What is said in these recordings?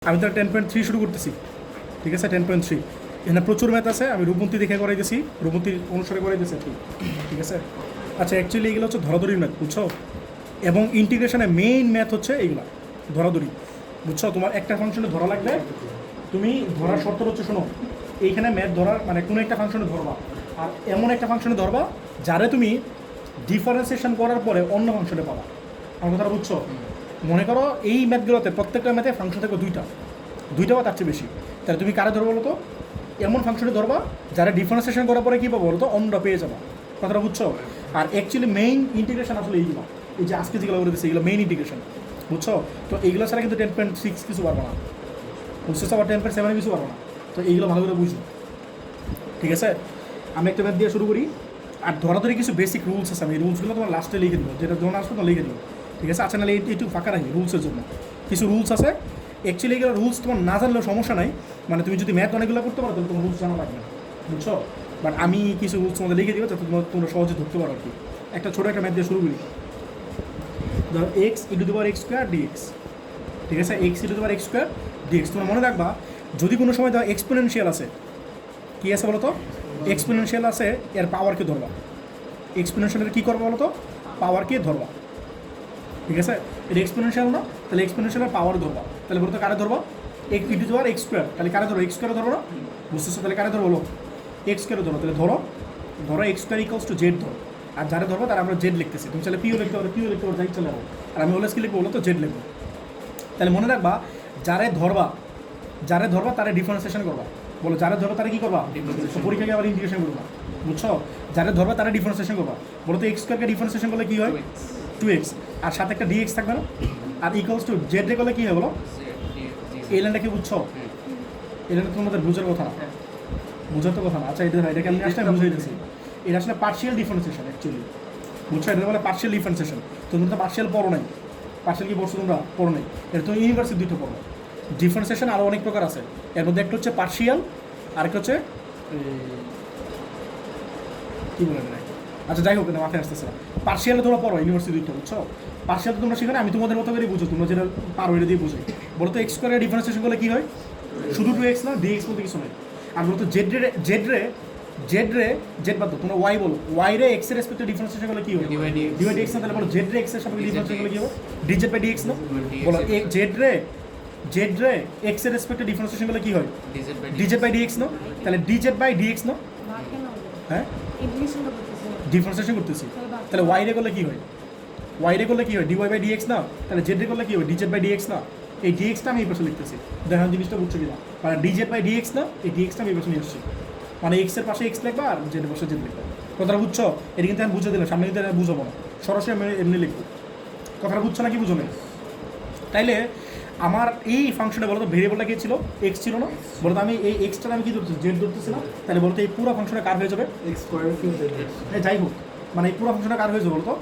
আমি তো 10.3 শুরু করতেছি, ঠিক আছে। 10.3 এখানে প্রচুর ম্যাথ আছে, আমি রূপবন্তী দেখে করাই দিয়েছি, রূপবন্তী অনুসারে করাই দিয়েছি আর কি, ঠিক আছে। আচ্ছা, অ্যাকচুয়ালি এগুলো হচ্ছে ধরাধরির ম্যাথ, বুঝছো। এবং ইন্টিগ্রেশনে মেইন ম্যাথ হচ্ছে এইগুলা ধরাধরি, বুঝছো। তোমার একটা ফাংশনে ধরা লাগবে, তুমি ধরার শর্ত হচ্ছে, শোনো, এইখানে ম্যাথ ধরার মানে কোনো একটা ফাংশনে ধরবা, আর এমন একটা ফাংশনে ধরবা যারে তুমি ডিফারেন্সিয়েশন করার পরে অন্য ফাংশনে পাবা। আমার কথাটা বুঝছো। মনে করো এই ম্যাথগুলোতে প্রত্যেকটা ম্যাথে ফাংশন থাকবে দুইটা বা তার চেয়ে বেশি, তাহলে তুমি কারে ধরবো বলো তো? এমন ফাংশনে ধরবা যারা ডিফারেন্সিয়েশন করার পরে কী পাবো বলো তো? অন্যটা পেয়ে যাবা। কথাটা বুঝছো। আর অ্যাকচুয়ালি মেইন ইন্টিগ্রেশন আসলে এইগুলো, এই যে আজকে যেগুলো করে দিচ্ছে এগুলো মেইন ইন্টিগ্রেশন, বুঝছো। তো এইগুলো ছাড়া কিন্তু 10.6 কিছু পারবো না, বুঝছো, আবার 10.7 কিছু পারবো না। তো এইগুলো ভালো করে বুঝো, ঠিক আছে। আমি একটা ম্যাথ দিয়ে শুরু করি, আর ধরাধরি কিছু বেসিক রুলস আছে, আমি এই রুলসগুলো তোমার লাস্টে লিখে দেবো, যেটা যখন আসবে তখন লিখে দেবো, ঠিক আছে। আচ্ছা, নাহলে একটু ফাঁকা রাখি রুলসের জন্য। কিছু রুলস আছে, অ্যাকচুয়ালি এগুলো রুলস তোমার না জানলেও সমস্যা নাই, মানে তুমি যদি ম্যাথ অনেকগুলো করতে পারো তাহলে তোমার রুলস জানা লাগবে না, বুঝছো। বাট আমি কিছু রুলস তোমাদের লিখে দিব যাতে তোমরা সহজে ধরতে পারো আর কি। একটা ছোটো একটা ম্যাথ দিয়ে শুরু করি। ধরো x e to the power x square dx, ঠিক আছে। X e to the power x square dx. তোমার মনে রাখবা, যদি কোনো সময় ধরো এক্সপোনেনশিয়াল আছে, কী আছে বলো তো? এক্সপোনেনশিয়াল আছে, এর পাওয়ারকে ধরবা। এক্সপোনেনশিয়ালের কী করবা বলো তো? পাওয়ারকে ধরবা, ঠিক আছে। এটা এক্সপোনেনশিয়াল না, তাহলে এক্সপোনেনশিয়ালের পাওয়ার ধরবা। তাহলে বলতো কারে ধরবা? X e to the power x square, তাহলে কারে ধরো? এক্স স্কোয়ারে ধরো না, বুঝতেছো। তাহলে কারে ধরো বলো? এক্স স্কোয়ারে ধরো। তাহলে ধরো x square equals to Z ধরো। আর যারা ধরবো তারা আমরা জেড লিখতেছি, তুমি চাইলে পিও লিখতে পারো, যাই চলে যাবো। আর আমি অলওয়েজ কি লিখবো বলো তো? জেড লিখবো। তাহলে মনে রাখবা, যারে ধরবা তারা ডিফারেন্সিয়েশন করবা। বলো, যারা ধরবা তারা কী করবা? পরীক্ষাকে আবার ইন্টিগ্রেশন করবা, বুঝছো। যারা ধরবা তারা ডিফারেন্সিয়েশন করবা। বলো তো এক্স স্কোয়ারকে ডিফারেন্সিয়েশন করলে কী হয়? 2x, আর সাথে একটা ডিএক্স থাকবে না। আর ইকুয়ালস টু জেড রে করলে কী হয় বলো? এই লাইনটা কি বুঝছো? এই লাইনটা তোমাদের বুঝার কথা না, বুঝার তো কথা না। আচ্ছা, এটাকে আমি আসলে বুঝিয়ে দিচ্ছি। এটা আসলে পার্শিয়াল ডিফারেন্সিয়েশন অ্যাকচুয়ালি, বুঝছো। এটা বলে পার্শিয়াল ডিফারেন্সিয়েশন। তোমরা তো পার্শিয়াল পড়ো নাই, পার্শিয়াল কি পড়ছো তোমরা? পড়ো নাই। এটা তুমি ইউনিভার্সিটি দুটো পড়ো। ডিফারেন্সিয়েশন আরও অনেক প্রকার আছে, এর মধ্যে একটা হচ্ছে পার্শিয়াল, আরেকটা হচ্ছে কী বলে না, আচ্ছা যাই হোক, না মাথায় আসতেছে না। পার্শিয়ালে তোমরা পড়ো ইউনিভার্সিটি দুটো, বুঝছো। পার্শিয়াল তোমরা সেখানে আমি তোমাদের মতো করে বুঝো, তোমরা যেটা পারো এটা দিয়ে বুঝো। বলো তো এক্স স্কোয়ারের ডিফারেন্সিয়েশন করলে কী হয়? শুধু 2x না, ডিএক্স বলতে কিছু নেই। আর বলো তো জেড বাদ দাও, তোমরা ওয়াই বলো। ওয়াই রে এক্স এর রেসপেক্টে ডিফারেন্সিয়েশন করলে কী হয়? ডিভাইড ডিএক্স না। তাহলে বলো জেড রে এক্স এর সাপেক্ষে ডিফারেন্সিয়েশন করলে কী হবে? ডিজেড বাই ডিএক্স না। বলো জেড রে এক্স এর রেসপেক্টে ডিফারেন্সিয়েশন করলে কী হয়? ডিজেড বাই ডিএক্স না। তাহলে ডিজেড বাই ডিএক্স না, হ্যাঁ, ডিফারেন্সিয়েশন করতেছি। তাহলে ওয়াই রে করলে কী হয়? ডিওয়াই বাই ডিএক্স না। তাহলে জেড রে করলে কী হবে? ডিজেড বাই ডিএক্স না। এই ডিএক্সটা আমি এই পাশে লিখতেছি, দেখেন জিনিসটা বুঝছো কিনা। মানে ডিজেড বাই ডিএক্স না, এই ডিএক্সটা আমি এই পাশে নিয়ে আসছি। মানে এক্সের পাশে এক্স লিখবা আর জেডের পাশে জেড লিখবা। কথাটা বুঝছো? এটা কিন্তু আমি বুঝে দিলাম, সামনে কিন্তু বুঝাবো না, সরাসরি আমি এমনি লিখবো। কথাটা বুঝছো না কি বুঝো না? তাইলে আমার এই ফাংশনে বলতো ভেরিয়েবলটা কি ছিল? এক্স ছিল না। বলতো আমি এই এক্সটা আমি কি ধরতেছি? জেড ধরতেছিলাম। তাহলে বলতো এই পুরো ফাংশনে কার হয়ে যাবে? এক্স স্কোয়ার যাই হোক, মানে এই পুরো ফাংশনটা কার হয়ে যাবে বলতো?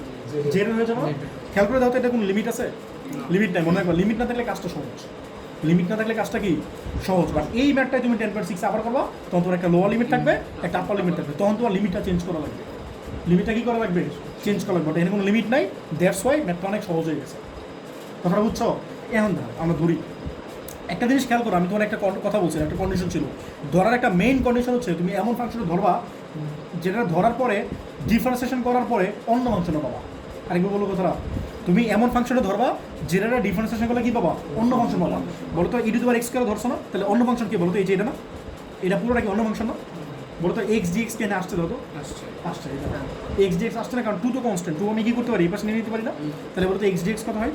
জেড হয়ে যাবে না? খেয়াল করে দাও তো, এটা কোনো লিমিট আছে? লিমিট নাই, মনে রাখবা। লিমিট না থাকলে কাজটা কি সহজ। বাট এই ম্যাথটাই তুমি 10.6 আবার করবা, তখন তোমার একটা লোয়ার লিমিট থাকবে, একটা আপার লিমিট থাকবে, তখন তোমার লিমিটটা চেঞ্জ করা লাগবে। চেঞ্জ করা লাগবে। এখানে কোনো লিমিট নাই, দ্যাটস ওয়াই ম্যাথটা অনেক সহজ হয়ে গেছে। কথাটা বুঝছো? এখন আমরা ধরি একটা জিনিস খেয়াল করো, আমি তোমার একটা কথা বলছি, একটা কন্ডিশন ছিল। ধরার একটা মেইন কন্ডিশন হচ্ছে তুমি এমন ফাংশনে ধরবা যেটা ধরার পরে ডিফারেন্সিয়েশন করার পরে অন্য ফাংশনে পাবা। আরেকবার বলো কথাটা, তুমি এমন ফাংশনে ধরবা যেটা ডিফারেন্সিয়েশন করলে কী পাবা? অন্য ফাংশন পাবা। বলো তো e to the power x square ধরছো না, তাহলে অন্য ফাংশন কি বলো তো? এই যে এটা না, এটা পুরোটা কি অন্য ফাংশন না? বলো তো এক্স ডিএক্স কে আসছে দাও তো? আসছে এক্স ডিএক্স আসছে না, কারণ টু তো কনস্ট্যান্ট, টু আমি কী করতে পারি? এই পাশে নিয়ে নিতে পারি না। তাহলে বলো তো এক্স ডিএক্স কত হয়?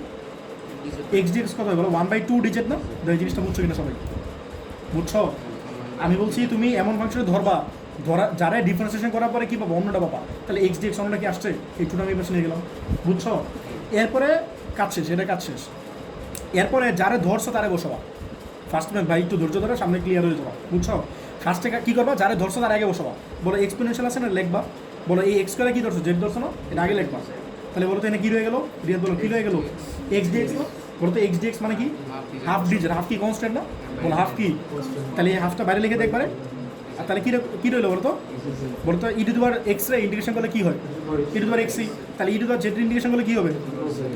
এক্স ডিএক্স কত হয় বলো? 1/2 ডিজিট না? এই জিনিসটা বুঝছো কিনা সবাই? বুঝছো? আমি বলছি তুমি এমন ফাংশনে ধরবা যারা ডিফারেন্সিয়েশন করার পরে কী পাবো? অন্যটা পাবা। তাহলে এক্স ডিএক্স অন্যটা কি আসছে? এই টুটা আমি এই পাশে নিয়ে গেলাম, বুঝছো। এরপরে কাজ শেষ। এরপরে যারা ধরছো তারা বসাবা। ফার্স্ট ম্যাথ ভাই একটু ধৈর্য ধরে, সামনে ক্লিয়ার হয়ে যাবা, বুঝছো। ফার্স্টে কী করবা? যারা ধরছো তার আগে বসাবা। বলো এক্সপোনেনশিয়াল আছে না, লিখবা। বলো এই এক্স করে কী ধরছো? জেড ধরছো না, এটা আগে লিখবা। তাহলে বলো তো এখানে কী রয়ে গেলো? রিয়াদ বলো কী রয়ে গেলো? এক্স ডিএক্স না। বলো তো এক্স ডিএক্স মানে কি? Half digit. হাফ কি কনস্ট্যান্ট না? বলো হাফ কি? তাহলে এই হাফটা বাইরে লিখে দেখবারে। আর তাহলে কী রইলো বলো তো e to the power x রে ইন্টিগ্রেশন করলে কী হয়? ই টু দি পাওয়ার এক্সই। তাহলে e to the power z integration করলে কী হবে?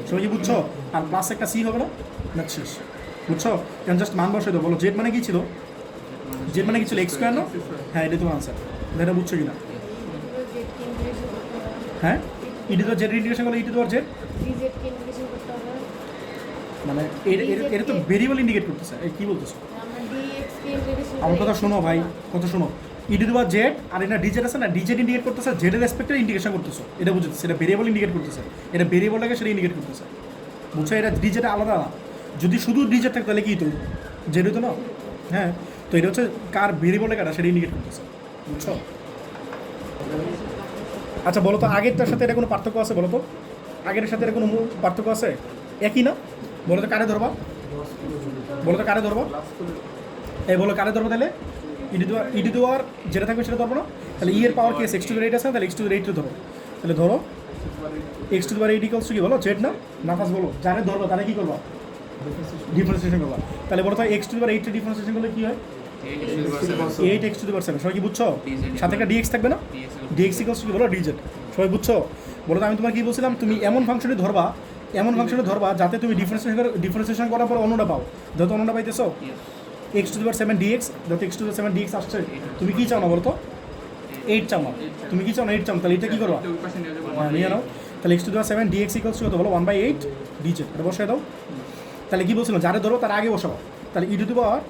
সবাই কি বুঝছো? আর প্লাস একটা সি হবে না? শেষ। বুঝছো? এখন জাস্ট মান বসে দাও, বলো জেড মানে কি ছিল? জেড মানে কি ছিল এক্স স্কোয়ার না? হ্যাঁ, এটা তোমার আনসার। এটা বুঝছো কি না? হ্যাঁ, ইডি তো জেড ইন্টিগ্রেশন করলে ইডি তো জেড মানে এটা তো ভেরিয়েবল ইন্ডিকেট করতেছে। এই কি বলতেছো? আমার কথা শোনো ভাই, কথা শোনো। ইডি টু পাওয়ার জেড আর এটা ডিজেড আছে না, ডিজেড ইন্ডিকেট করতেছে, জেডের রেসপেক্টে ইন্ডিকেশন করতেছো, এটা বুঝতেছে। এটা ভেরিয়েবল ইন্ডিকেট করতেছে, এটা ভেরিয়েবলটাকে সেটা ইন্ডিকেট করতেছে, বুঝছো? এটা ডিজেড আলাদা না। যদি শুধু ডিজেড থাকে তাহলে কি তো জেড হতো না? হ্যাঁ, তো এটা হচ্ছে কার ভেরিয়েবলে কাটা সেটা ইন্ডিকেট করতেছে, বুঝছো? আচ্ছা বলো তো, আগেরটার সাথে এটা কোনো পার্থক্য আছে? বলো তো, আগের সাথে এটা কোনো পার্থক্য আছে? একই না? বলো তো কারে ধরবা? বলো তো কারে ধরবা? এই বলো কারে ধরবো তাহলে? ইডি টু আর যেটা থাকবে সেটা ধরবো না? তাহলে ই এর পাওয়ার কি আছে? এক্স টু দ্য এইট আছে, তাহলে এক্স টু দ্য এইট ধরো। তাহলে ধরো x to the eight equals to কি বলো? জেড না? না ফার্স্ট বলো, যারে ধরবা তারা কি করবা? ডিফারেন্সিয়েশন করবা। তাহলে বলো তো এক্স টু দ্য এইটের ডিফারেন্সিয়েশন করলে কি হয়? 8 এক্স টু দ্য পাওয়ার 7। সবাই কি বুঝছো? সাথে একটা ডিএক্স থাকবে না? ডিএক্স ইকুয়ালস টু কি বলো? ডিজেড। সবাই বুঝছো? বলো তো আমি তোমার কি বলছিলাম, তুমি এমন ফাংশনে ধরবা, এমন ফাংশনে ধরবা যাতে তুমি ডিফারেন্সিয়েশন করার পর অন্যটা পাও। যত অন্যটা পাইতেছো x to the power 7 dx, যত এক্স টু দ্য 7 ডিএক্স আসছে, তুমি কি চাও না বলো তো? 8 চাও না? তুমি কি চাও না? 8 চাও। তাহলে এটা কি করবা? নিয়ে নাও। তাহলে x to the power 7 dx equals to কত বলো? 1/8 ডিজেড। এটা বসায় দাও। তাহলে কি বলছিলাম, যারে ধরো তার আগে বসাবো। তাহলে e to the power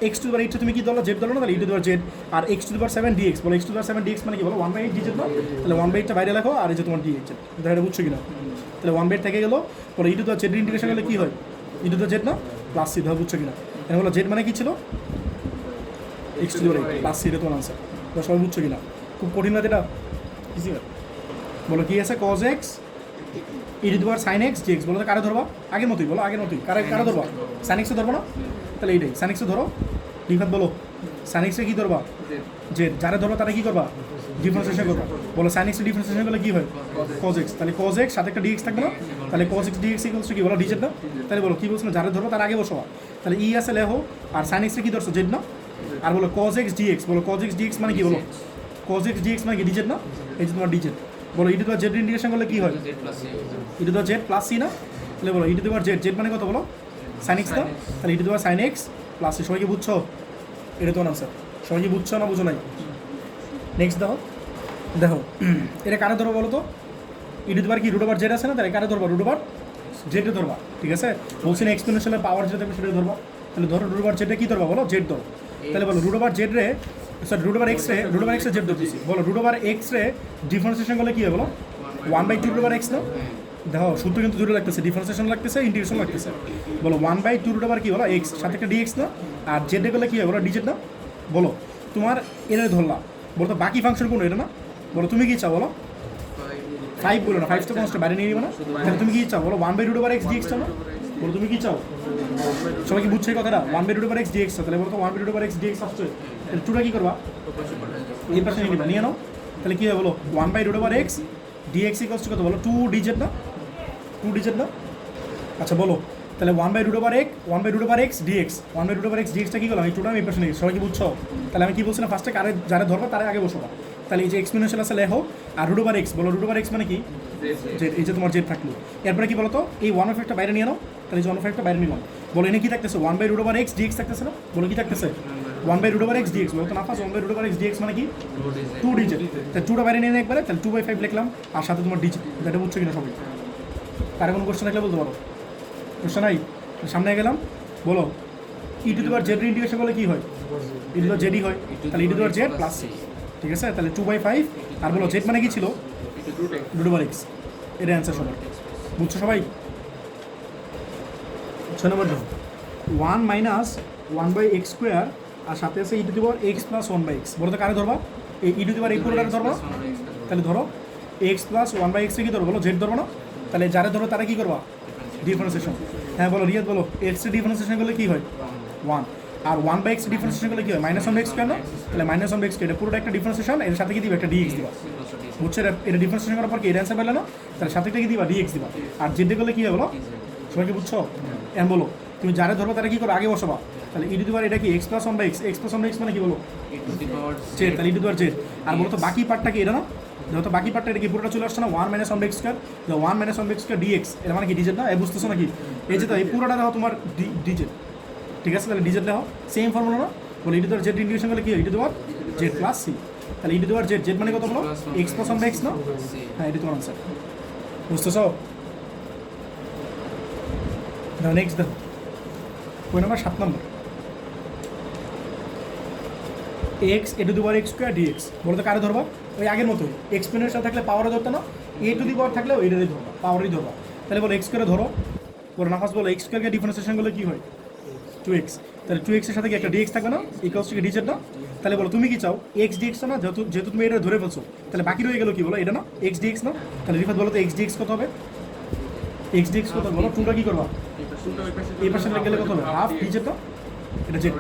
x to the power 8 তুমি কি ধরো? জেড ধরো না? তাহলে e to the power z আর x to the power 7 dx, বলো x to the power 7 dx মানে কি বলো? 1/8 ডিজেড না? তাহলে 1/8টা বাইরে লেখো, আর এই যে তোমার ডিএক্স, এটা বুঝছো কিনা? তাহলে 1/8 থেকে গেলো, পরে e to the z integration করলে কি হয়? ই টু দ্য জেড না প্লাস সি, ধর বুঝছো কিনা? এটা হলো জেড মানে কি ছিল? X to the power 8 plus c, এটা তোমার আনসার। তো সবাই বুঝছো কিনা? খুব কঠিন না এটা? ইজি। বলো কি আছে? Cos x e to the power sine x dx. বলো তো কারে ধরবা? আগের মতোই বলো, আগের মতোই। কারে ধরবা? সাইন এক্সে ধরবো না? তাহলে এইটাই সাইন এক্সে ধরো। ডিফাত বলো, সাইন এক্সে কি ধরবা? জেড। যারা ধরবা তারা কি করবা? ডিফারেন্সিয়েশন করবা। বলো সাইন এক্সে ডিফারেন্সিয়েশন করলে কি হয়? Cos x. তাহলে কজ এক্স সাথে একটা ডিএক্স থাকবে না? তাহলে cos x dx equals to কি বলো? ডিজেড না? তাহলে বলো কি বলছো? যারা ধরবো তার আগে বসবা। তাহলে ই আছে লেখো, আর সাইন এক্সে কি ধরছো? জেড না? আর বলো কজ এক্স ডিএক্স। বলো কজ এক্স ডিএক্স মানে কি? বলো কজ এক্স ডিএক্স মানে কি? ডিজেড না? এই যে তোমার ডিজেড। বলো e to the z integration করলে কি হয়? E to the z plus c না? তাহলে বলো e to the z, z মানে কত বলো? সাইন এক্স না? তাহলে e to the sine x plus c. সবাই কি বুঝছো? এটা তোমার আনসার। সবাই কি বুঝছো না বুঝো নাই? নেক্সট দেখো, দেখো এটা কারে ধরো বলো তো? ই টু দ্য কি রুট ওভার জেড আছে না? তাহলে কারে ধরবা? রুট ওভার জেডে ধরবা, ঠিক আছে? বলছি না এক্সপোনেনশিয়ালের পাওয়ার যেটা থাকবে সেটা ধরবা। তাহলে ধরো রুট ওভার জেডে কি ধরবা? বলো জেড ধরো। তাহলে বলো রুট ওভার জেড রে, স্যার রুট ওভার এক্স রে, রুট ওভার এক্স রে জেড ধরতেছি। বলো রুট ওভার এক্স রে ডিফারেন্সিয়েশন করলে কি হয়? বলো 1/2 রুট ওভার এক্স না? দেখো সূত্র কিন্তু দুটো লাগতেছে, ডিফারেন্সিয়েশন লাগতেছে, ইন্টিগ্রেশন লাগতেছে। বলো 1/2 রুট ওভার কি বলো? এক্স, সাথে একটা ডিএক্স না? আর জেডে করলে কি হয়? বলো ডিজেড না? বলো তোমার এটা ধরলাম, বলো তো বাকি ফাংশন কোনো এটা না? বলো তুমি কি চাও? বলো 5 বলো না, 5 তো কনস্ট্যান্ট বাইরে নিয়ে নিবো না? তাহলে তুমি কি চাও? বলো 1/2 রুট ওভার এক্স ডিএক্স চাও না? বলো তুমি কি চাও? সবাই কি বুঝছে এই কথাটা? 1/2 রুট ওভার এক্স ডিএক্স। তাহলে বলো তো 1/2 রুট ওভার এক্স ডিএক্স আসছে, তাহলে টুটা কি করবা? এই পাশে নিয়ে নিবা, নিয়ে নাও। তাহলে কি হয় বলো? 1/2 root over x dx equals to কত বলো? 2 ডিজেড না? 2 ডিজেড না? আচ্ছা বলো তাহলে 1/2 root over x, 1/2 root over x dx, 1/2 root over x ডিএক্সটা কি করলাম? এই টুটা আমি এই পাশে নিয়ে, সবাই কি বুঝছো? তাহলে আমি কি বলছিলাম ফার্স্টে? কারে যারা ধরবা তারা আগে বসবা। তাহলে এই যে এক্সপোনেনশিয়াল আছে লেখো, আর রুট ওভার এক্স, বলো রুট ওভার এক্স মানে কি? জেড। এই যে তোমার জেড থাকলো, এরপরে কি বলো তো? এই 1/5টা বাইরে নিয়ে নাও। তাহলে যে 1/5টা বাইরে নিলাম, বলো এনে কি থাকতেছে? 1/2 রুট ওভার এক্স ডিএক্স থাকতেছে না? বলো কি থাকতেছে? 1/2 রুট ওভার এক্স ডিএক্স। বলো তো না first 1/2 root over x dx মানে কি? 2 ডিজেড। তাহলে 2টা বাইরে নিয়ে একবারে, তাহলে 2/5 লিখলাম, আর সাথে তোমার ডিজেড। এটা বুঝছো কিনা সবাই? কারে কোনো কোশ্চেন থাকলে বলতে পারো? কোশ্চেন নাই? সামনে গেলাম, বলো e to the power z integration করলে কি হয়? ই টু দ্য জেডই হয়। তাহলে e to the power z plus c, ঠিক আছে? তাহলে 2/5, আর বলো জেড মানে কি ছিল? Root over x. এটা অ্যান্সার সবার, বুঝছো সবাই? 6 নম্বর দেখো, 1 মাইনাস 1/x স্কোয়ার, আর সাথে আছে e to the power x plus 1/x। বলো তো কারে ধরবা? এই ই টু দ্য পাওয়ার এই পুরোটাকে ধরবা। তাহলে ধরো এক্স প্লাস 1/x কি ধরবো? বলো জেড ধরবো না? তাহলে যারা ধরো তারা কি করবা? ডিফারেন্সিয়েশন। হ্যাঁ বলো রিয়াদ, বলো এক্স ডিফারেন্সিয়েশন করলে কি হয়? 1। আর 1/x ডিফারেন্সিয়েশন করলে কি হয়? -1/x স্কোয়ার না? তাহলে -1/x, এটা পুরোটা একটা ডিফারেন্সিয়েশন, এর সাথে কি দিবা? একটা ডিএক্স দিবা, বুঝছো? এটা ডিফারেন্সিয়েশন করার পর কি এর অ্যান্সার পেলে না? তাহলে সাথে একটা কি দিবা? ডিএক্স দিবা। আর জেড করলে কি হয় বলো? সবাইকে বুঝছো? এখন বলো তুমি যারা ধরবো তারা কি করো? আগে বসবা। তাহলে ই টু দ্য পাওয়ার এটা কি? X plus 1/x, x plus 1/x মানে কি বলো? জেড। তাহলে e to the power z. আর বলো তো বাকি পার্টটা কি? এটা না? যেহেতু বাকি পার্টটা এটা কি পুরোটা চলে আসছে না? 1 - 1/x square, 1 - 1/x square dx, এটা মানে কি ডিজেড না? বুঝতেছো নাকি? এই যে তো এই পুরোটা দেখো তোমার ডিজেড, ঠিক আছে, তাহলে ডিজেড লেখো, সেম ফর্মুলা না, বলে ইডি দেওয়ার জেড ইন্টিগ্রেশন করলে কি হয়, e to the power z plus c, তাহলে ইডি দেওয়ার জেড, জেড মানে কত বলো, x plus one by x না, হ্যাঁ এটি তোমার আনসার, বুঝতেছ? দেখো নেক্সট দেখো, কোন নাম্বার 7 নম্বর, x e to the power x square dx, বলতে কারে ধরবা, ওই আগের মতোই এক্সপোনেনশিয়াল থাকলে পাওয়ারে ধরতো না, এ টু দি পাওয়ার থাকলে ওইটারই ধরবা, পাওয়ারই ধরবা, তাহলে বলো এক্স স্কোয়ারে ধরো, বলো নাফাস বলো এক্স স্কোয়ারকে ডিফারেন্সিয়েশন করলে কী হয়, 2x, তাহলে 2x এর সাথে কি একটা dx থাকবে না, ইকুয়ালস টু ডিজেড না, তাহলে বলো তুমি কি চাও x dx না, যেহেতু যেহেতু তুমি এটা ধরে ফেলছো, তাহলে বাকি রয়ে গেল কি বলো, এটা না x dx না, তাহলে রিফাত বলো তো x dx কত হবে, x dx কত বলো, টুটা কি করবা, এই পাশে গেলে কত হবে, হাফ ডিজেড না, এটা জেড,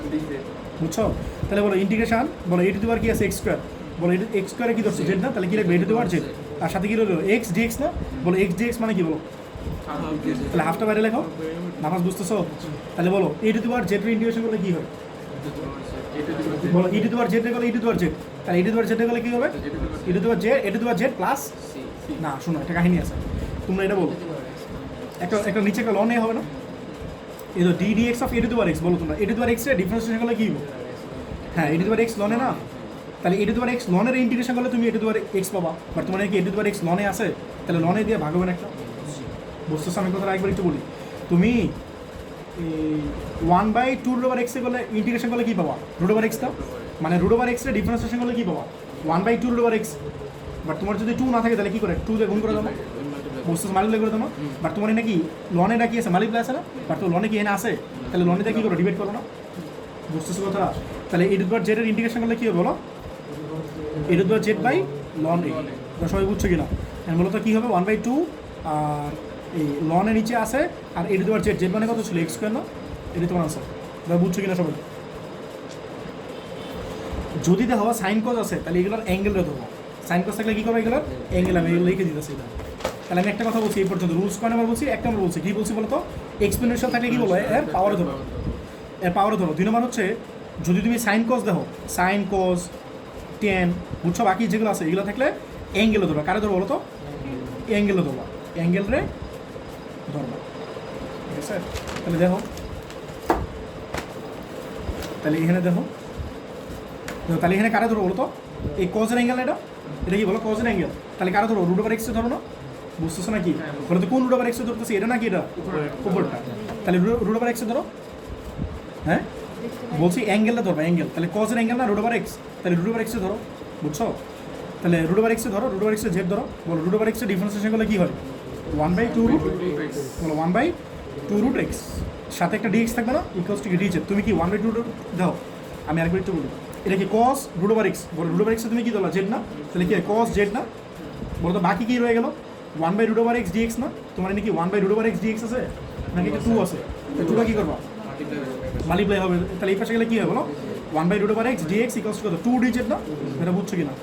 বুঝছো? তাহলে বলো ইন্টিগ্রেশন, বলো এ টু দি পাওয়ার কি আছে এক্স স্কোয়ার, বলো এটা এক্স স্কোয়ারে কি ধরছো জেড না, তাহলে কি লিখবে এ টু দি পাওয়ার জেড, আর সাথে কি রইলো এক্স dx না, বলো x dx মানে কি বলো, তাহলে হাফটা বাইরে লেখো, নামাজ বুঝতেছো? তাহলে বলো a to the power z integration করলে কি হয়, বলো e to the power Z গেলে ই টু দি পাওয়ার জেড, তাহলে e to the power Z গেলে কি হবে, e to the power z, a to the power z plus, না শোনো একটা কাহিনী আছে, তোমরা এটা বলো, একটা নিচে একটা লন এ হবে না, এই তো d dx of e to the power x, বলো তোমরা e to the power x এর ডিফারেন্সিয়েশন করলে কি হবে, হ্যাঁ এ টু দি পাওয়ার এক্স লনে না, তাহলে a to the power x লনের ইন্টিগ্রেশন করলে তুমি a to the power x পাবা, বাট তোমার কি এ টু দি পাওয়ার এক্স লনে আছে, তাহলে লনে দিয়ে ভাগ হবে না একটা, বুঝতেছো? আমি কথাটা একবার একটু বলি, তুমি 1/2 রুট ওভার এক্সে করলে ইন্টিগ্রেশন করলে কী পাবা, রুট ওভার এক্সটা, মানে রুট ওভার এক্সের ডিফারেন্সিয়েশন করলে কী পাবা, 1/2 রুট ওভার এক্স, বাট তোমার যদি 2 না থাকে তাহলে কী করে, 2 দিয়ে গুণ করে দাও, বুঝতেছো? মাল্টিপ্লাই করে দাও, বাট তোমার এনে কি লনে না কি আছে, মাল্টিপ্লাই আছে না, বাট তো লনে কি এনে আছে, তাহলে লনে দিয়ে কী করো, ডিভাইড করো না, বুঝতেছো কথাটা? তাহলে a to the power z এর ইন্টিগ্রেশন করলে কী হবে বলো, a to the power z by ln a, সবাই বুঝছো কিনা, মূলত কী হবে 1/2, আর এই লনের নিচে আছে, আর a to the power z, z মানে কত ছিল এক্স স্কোয়ার না, এটি তোমার আনসার, বুঝছো কিনা সবাই? যদি দেখো সাইন কজ আছে তাহলে এগুলোর অ্যাঙ্গেলটা ধরবো, সাইন কজ থাকলে কী করবো, এগুলোর অ্যাঙ্গেল আমি এগুলো লিখে দিতেছি এটা, তাহলে আমি একটা কথা বলছি এই পর্যন্ত, রুলস কয় নাম্বার বলছি, এক নম্বর বলছি, কী বলছি বলো তো, এক্সপোনেনশিয়াল থাকলে কী বলো, এর পাওয়ারে ধরো, এর পাওয়ারে ধরো, 2 নম্বর হচ্ছে যদি তুমি সাইন কজ দেখো, সাইন কজ টেন, বুঝছো, বাকি যেগুলো আছে এগুলো থাকলে অ্যাঙ্গেলও ধরবা, কারে ধরবো বলো তো, অ্যাঙ্গেলও ধরবা, অ্যাঙ্গেল রে ধরবা, ঠিক আছে? তাহলে দেখো, তাহলে এখানে দেখো, তাহলে এখানে কারে ধরো বলো তো, এই কজের অ্যাঙ্গেল, এটা কি বলো কজের অ্যাঙ্গেল, তাহলে কারে ধরো, রুট ওভার এক্সে ধরো না, বুঝতেছো নাকি, বলো তো কোন রুট ওভার এক্সে ধরতেছি, এটা নাকি এটা উপরটা, তাহলে রুট ওভার এক্সে ধরো, হ্যাঁ বলছি অ্যাঙ্গেলটা ধরবা, অ্যাঙ্গেল, তাহলে কজের অ্যাঙ্গেল না রুট ওভার এক্স, তাহলে রুট ওভার এক্সে ধরো, বুঝছো? তাহলে রুট ওভার এক্সে ধরো, রুট ওভার এক্সে জেড ধরো, বলো রুট ওভার এক্সের ডিফারেন্সিয়েশন করলে কী হয়, 1/2 রুট, বলো 1/2 রুট এক্স, সাথে একটা ডিএক্স থাকবে না, ইকুয়ালস টু ডিজেড, তুমি কি 1/2 রুট দাও, আমি আরেকবার একটু বলি, এটা কি কস রুট ওভার এক্স, বলো রুট ওভার এক্সে তুমি কি ধরলা, জেড না, তাহলে কি কস জেড না, বলো তো বাকি কী রয়ে গেল, 1/2 রুট ওভার এক্স ডিএক্স না, তোমার নাকি 1/2 রুট ওভার এক্স ডিএক্স আছে নাকি, এটা 2 আছে, তো 2টা কী করবা, মাল্টিপ্লাই হবে, তাহলে এই পাশে গেলে কী হবে বলো, 1/2 root over x dx equals to 2 dz না, এটা বুঝছো কিনা,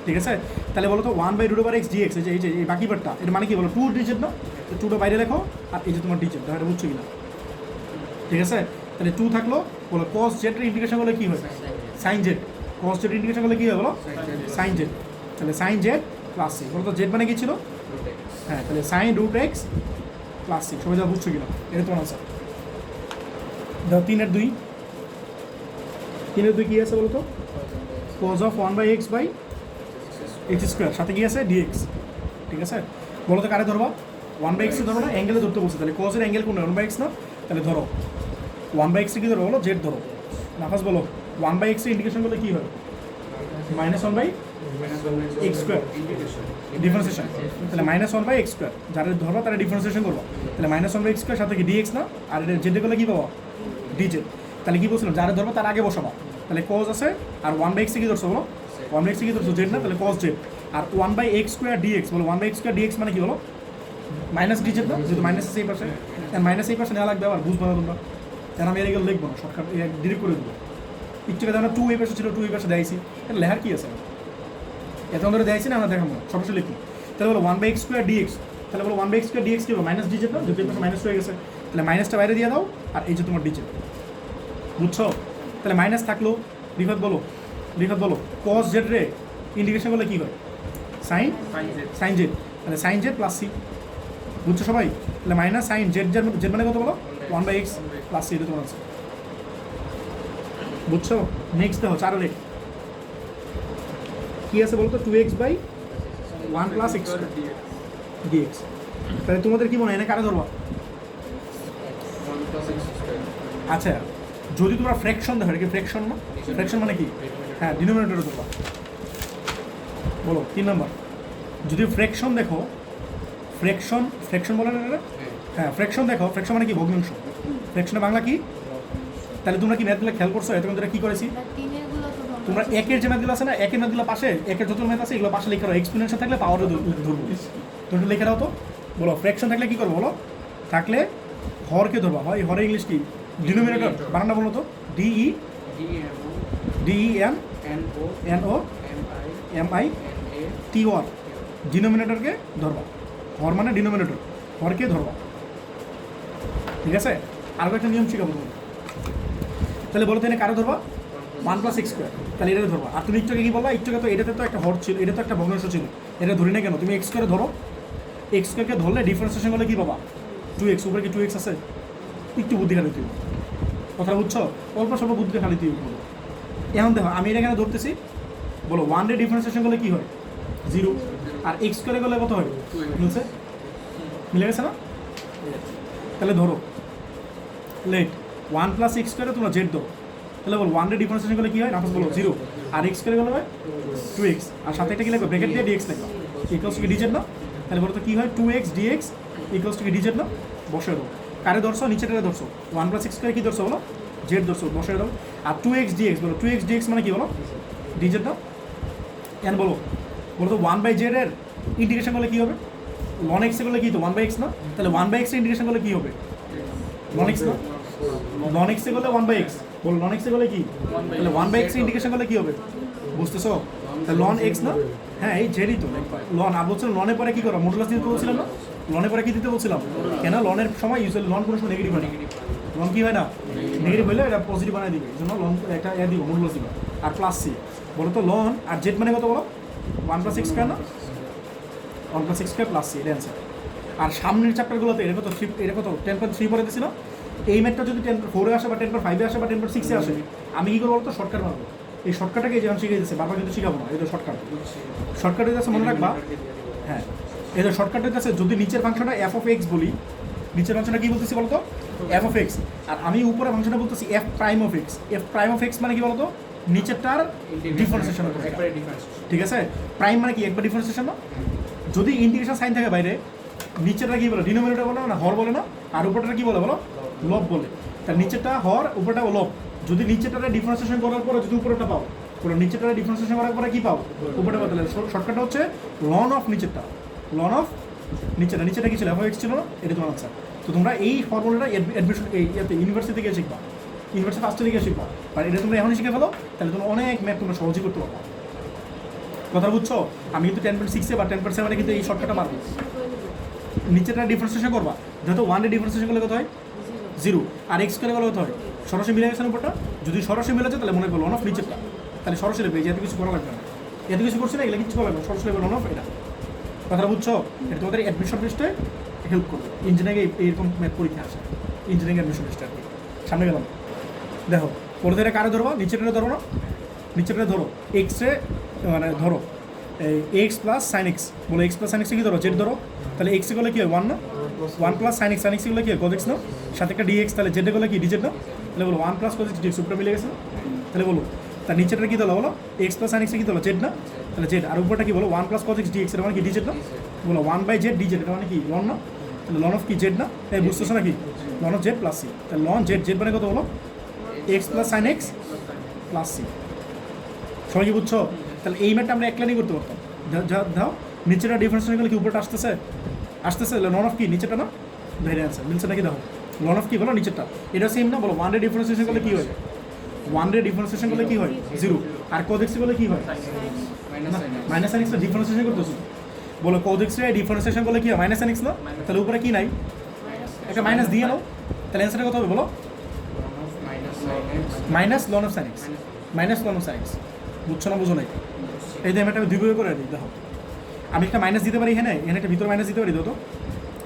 ঠিক আছে? তাহলে বলো তো 1/2 রুট ওভার এক্স ডিএক্স, এই যে এই বাকি পার্টটা, এটা মানে কি বলো 2 ডিজেড না, তো 2টা বাইরে লেখো, আর এই যে তোমার ডিজেড, এটা বুঝছো কিনা, ঠিক আছে? তাহলে 2 থাকলো, বলো কস জেডের ইন্টিগ্রেশন করলে কী হয়, sine z, cos z integration করলে কী হয় বলো, সাইন জেড, তাহলে সাইন জেড প্লাস সি, বলো তো জেড মানে কী ছিল, হ্যাঁ তাহলে sine root x plus c, সবাই যা বুঝছো কিনা, এটা তোমার আনসার। দেখো 3/2, 3/2 কী আছে বলো তো, cos of 1/x by x square, সাথে কি আছে ডিএক্স, ঠিক আছে? বলো তো কারে ধরবা, 1/x ধরো না, অ্যাঙ্গেলে ধরতে বলছে, তাহলে কজের অ্যাঙ্গেল কোন 1/x না, তাহলে ধরো 1/x কি ধরো বলো, জেড ধরো, নাফাস বলো 1/x এর ইন্টিগ্রেশন করলে কী হয়, -1/x স্কোয়ার ডিফারেন্সিয়েশন, তাহলে -1/x স্কোয়ার, যারা ধরবা তারা ডিফারেন্সিয়েশন করবো, তাহলে -1/x স্কোয়ার সাথে কি ডিএক্স না, আর এটা জেডে করলে কী পাবো, ডিজেড, তাহলে কী বলছিলাম, যারা ধরবো তার আগে বসাবা, তাহলে কজ আছে, আর 1/x কি ধরছো বলো, 1/x কি ধরছো জেড না, তাহলে কজ জেড, আর 1/x স্কোয়ার ডিএক্স, বলো 1/x স্কোয়ার ডিএক্স মানে কি বলো, মাইনাস ডিজেড না, যেহেতু মাইনাস আছে এই পাশে, মাইনাস এই পাশে নেওয়া লাগবে, আবার বুঝবো না তোমরা, কেন আমি এগুলো লিখবো না, শর্টকাট ডিরেক্ট করে দেবো, ইচ্ছুকে যেন 2 এই পাশে ছিল, 2 এই পাশে দেখাইছি, এটা লেখার কী আছে, এত ধরে দেখাইছি না, আমরা দেখাবো সরাসরি লিখবো, তাহলে বলো 1/x স্কোয়ার ডিএক্স, তাহলে বলো 1/x স্কোয়ার ডিএক্স কি হবে, মাইনাস ডিজেড না, যেহেতু এই পাশে মাইনাস হয়ে গেছে, তাহলে মাইনাসটা বাইরে দিয়ে দাও, আর এই যে তোমার ডিজেড, বুঝছো? তাহলে মাইনাস থাকলো, রিফাত বলো কস জেড রে ইন্টিগ্রেশন করলে কী হয়, সাইন জেড, তাহলে সাইন জেড প্লাস সি, বুঝছো সবাই? তাহলে মাইনাস সাইন জেড, জেড মানে কত বলো, 1/x প্লাস সি, এটা তোমার আছে। বুঝছো? নেক্সট দেখো 4 লেখ কি আছে বলতো, 2x by 1 plus x dx। তাহলে তোমাদের কি মনে হয় এনে কারে ধরবা? আচ্ছা, যদি তোমরা ফ্র্যাকশন দেখো, এটা কি ফ্র্যাকশন না? ফ্র্যাকশন মানে কি? হ্যাঁ, ডিনোমিনেটরে ধরবা। বলো 3 নাম্বার। যদি ফ্র্যাকশন দেখো, ফ্র্যাকশন বলে না এটা? হ্যাঁ, ফ্র্যাকশন দেখো, ফ্র্যাকশন মানে কি? ভগ্নাংশ। ফ্র্যাকশনের বাংলা কি? তাহলে তোমরা কি ম্যাথগুলো খেয়াল করছো? এতক্ষণ ধরে কি করেছি? তোমরা একের যে ম্যাথগুলো আছে না, একের ম্যাথগুলো পাশে, একের যত ম্যাথ আছে এগুলো পাশে লিখে রাখো। এক্সপোনেনশিয়াল থাকলে পাওয়ারে ধরবো। তোমরা একটু লিখে রাখো তো। বলো ফ্র্যাকশন থাকলে কি করবো বলো? থাকলে হরকে ধরবা। হয় হরে ইংলিশ কি? ডিনোমিনেটর। বানানটা বলো তো। DENOMINATOR। ডিনোমিনেটরকে ধরবা। হর মানে ডিনোমিনেটর, হরকে ধরবা। ঠিক আছে? আরও একটা নিয়ম শিখাবো তোমাকে। তাহলে বলো তো এনে কারো ধরবা? 1 প্লাস x স্কোয়ার। তাহলে এটা ধরবা। আর তুমি একটুকে কি বলবা? একটুকে তো এটাতে তো একটা হর ছিল, এটা তো একটা ভগ্নাংশ ছিল, এটা ধরি না কেন? তুমি x স্কোয়ারে ধরো। x স্কোয়ারকে ধরলে ডিফারেন্সিয়েশন করলে কি পাবা? 2x। উপরে কি 2x আছে? একটু বুদ্ধি খালি তুই, কথা বুঝছো? অল্প স্বল্প বুদ্ধি খালি তুই। এখন দেখো আমি এটা এখানে ধরতেছি। বলো 1 এর ডিফারেন্সিয়েশন করলে কি হয়? 0। আর x স্কোয়ারে গেলে কত হয়? মিলছে? মিলে গেছে না? তাহলে ধরো লেট 1 প্লাস x স্কোয়ারে তোমরা z দাও। তাহলে বল 1 এর ডিফারেন্সিয়েশন করলে কি হয়? নাফস বলো 0। আর x স্কোয়ারে গেলে হয় 2x। আর সাথে একটা কি লিখবে? ব্র্যাকেট দিয়ে dx লিখবা। ইকুয়ালস টু কি dz না? তাহলে বলো তো কি হয়? 2x dx ইকুয়ালস টু কি dz না? বসে দাও। কারে ধরছো? নিচেটারে ধরছো। 1 প্লাস x স্কোয়ারে কি ধরছো বলো? z ধরছো, বসে দাও। আর 2x dx বলো, 2x dx মানে কি বলো? dz না? কেন বলো? বলো তো 1/z এর ইন্টিগ্রেশন করলে কি হবে? ln x এ করলে কি? তো 1/x না? তাহলে 1/x এর ইন্টিগ্রেশন করলে কি হবে? ln x না? ln x এ করলে 1/x। বলো ln x এ করলে কি? তাহলে 1/x এর ইন্টিগ্রেশন করলে কি হবে? বুঝতেছো? তাহলে ln x না? হ্যাঁ, এই জেরই তো ln। আর বলছিলাম ln এর পরে কি করো? মডুলাস দিতে বলছিলাম না? ln এর পরে কি দিতে বলছিলাম? কেন ln এর সময় ইউজুয়ালি ln কোনো সময় নেগেটিভ হয় না। ln কি হয় না? নেগেটিভ হলে এটা পজিটিভ বানাই দিবে। এই জন্য ln একটা দিব, মডুলাস দিবা। আর প্লাস c। বলো তো ln আর z মানে কত বলো? 1 প্লাস x স্কোয়ার না? 1 plus x square plus c, এটা অ্যান্সার। আর সামনের চ্যাপ্টারগুলোতে এটা কত 10.3 পরে দিছি না? এই ম্যাথটা যদি 10.4 এ আসে বা 10.5 এ আসে বা 10.6 এ আসে, আমি কী করবো বলতো? শর্টকাট মারবো। এই শর্টকাটটাকে যেমন শিখে দিচ্ছে, বারবার কিন্তু শিখাবো না। এই তো শর্টকাট। শর্টকাট হইতেছে মনে রাখবা। হ্যাঁ, এই তো শর্টকাট হইতেছে, যদি নিচের ফাংশনটা f অফ x বলি, নিচের ফাংশনটা কি বলতেছি বলতো? f of x। আর আমি উপরে ফাংশনটা বলতেছি f prime of x। f prime of x মানে কি বলতো? নিচেরটার ডিফারেন্সিয়েশন। ঠিক আছে? প্রাইম মানে কি? একবার ডিফারেন্সিয়েশন না? যদি ইন্টিগ্রেশন সাইন থাকে বাইরে, নিচেরটা কি বলে? ডিনোমিনেটর বলে না? হর বলে না? আর উপরটা কি বলে বলো? লব বলে। তার নিচেরটা হর, উপরটা লব। যদি নিচেরটা ডিফারেন্সিয়েশন করার পরে যদি উপরেটা পাও, পুরো নিচেরটা ডিফারেন্সিয়েশন করার পরে কি পাও? উপরটা পাও। তাহলে শর্টকাটটা হচ্ছে ln অফ নিচেরটা। ln অফ নিচেরটা কি ছিল? f অফ x ছিল না? এটা তোমার আনসার। তো তোমরা এই ফর্মুলাটা অ্যাডমিশন এই ইউনিভার্সিটি গিয়ে শিখবা, ইউনিভার্সিটি ফার্স্ট ইয়ারে গিয়ে শিখবা। আর এটা তোমরা এখনই শিখে ফেলো, তাহলে তোমরা অনেক ম্যাথ তোমরা সহজেই করতে পারবা। কথা বুঝছো? আমি কিন্তু 10.6 বা 10.7 কিন্তু এই শর্টকাটটা মারবো। নিচেটা ডিফারেন্সিয়েশন করবা, যেহেতু 1 এর ডিফারেন্সিয়েশন করলে কত হয়? 0। আর x স্কোয়ারে গেলে কত হয়? সরাসরি মিলে গেছে উপরটা। যদি সরাসরি মিলে যায় তাহলে মনে করো ln অফ নিচেরটা। তাহলে সরাসরি পেয়ে এত কিছু করা লাগবে না। এত কিছু করছি না, এগুলো কিছু করা লাগবে না। সরাসরি ln অফ এটা। কথা বুঝছো? এটা তোমাদের অ্যাডমিশন টেস্টে হেল্প করবে। ইঞ্জিনিয়ারিংয়ে এইরকম ম্যাথ পরীক্ষা আসে, ইঞ্জিনিয়ারিং অ্যাডমিশন টেস্টে আর কি। সামনে গেলাম, দেখো পরে ধরে কারে ধরবা? নিচেরটা ধরো না? নিচেরটা ধরো এক্সে, মানে ধরো এই x প্লাস সাইন এক্স। বলো x প্লাস সাইন এক্সে কি ধরো? জেড ধরো। তাহলে এক্সে গেলে কি হয়? 1 না? 1 প্লাস সাইন এক্স গেলে কি হয়? cos x না? সাথে একটা dx। তাহলে জেডে গেলে কি? ডিজেড না? তাহলে বলো 1 প্লাস cos x dx উপরে মিলে গেছে না? তাহলে বলো তার নিচেরটা কি ধরো বলো? x প্লাস সাইন এক্সে কি ধরো? জেড না? তাহলে জেড। আর উপরটা কি বলো? 1 প্লাস cos x dx, এটা মানে কি? ডিজেড না? বলো 1/z dz, এটা মানে কি? লন না? তাহলে লন অফ কি? জেড না? এই বুঝতেছো নাকি? Ln of z plus c. তাহলে লন জেড, জেড মানে কত বলো? x plus sine x plus c. সবাই কি বুঝছো? তাহলে এই ম্যাথটা আমরা এক লাইনই করতে পারতাম। দাও নিচেটা ডিফারেন্সিয়েশন করলে কি উপরটা আসতেছে? লন অফ কি? নিচেটা না? ভেরি অ্যান্সার মিলছে নাকি? দেখো লন অফ কি বলো? নিচেরটা। এটা সেম না? বলো 1 এর ডিফারেন্সিয়েশন করলে কি হয়? 1 এর ডিফারেন্সিয়েশন করলে কি হয়? 0। আর cos x করলে কি হয়? মাইনাস সাইন এক্স ডিফারেন্সিয়েশন করতেছো। বলো cos x এর ডিফারেন্সিয়েশন করলে কি হয়? মাইনাস সাইন এক্স না? তাহলে উপরে কি নাই? একটা মাইনাস দিয়ে নাও। তাহলে অ্যান্সারটা কত হবে বলো? Minus loan of sine x. Minus loan of sine x. বুঝছো না? বুঝো নাই? এই যে আমি একটা 2 করে দিই। দেখো আমি একটা মাইনাস দিতে পারি এখানে, এখানে একটা ভিতরে মাইনাস দিতে পারি, দাও তো।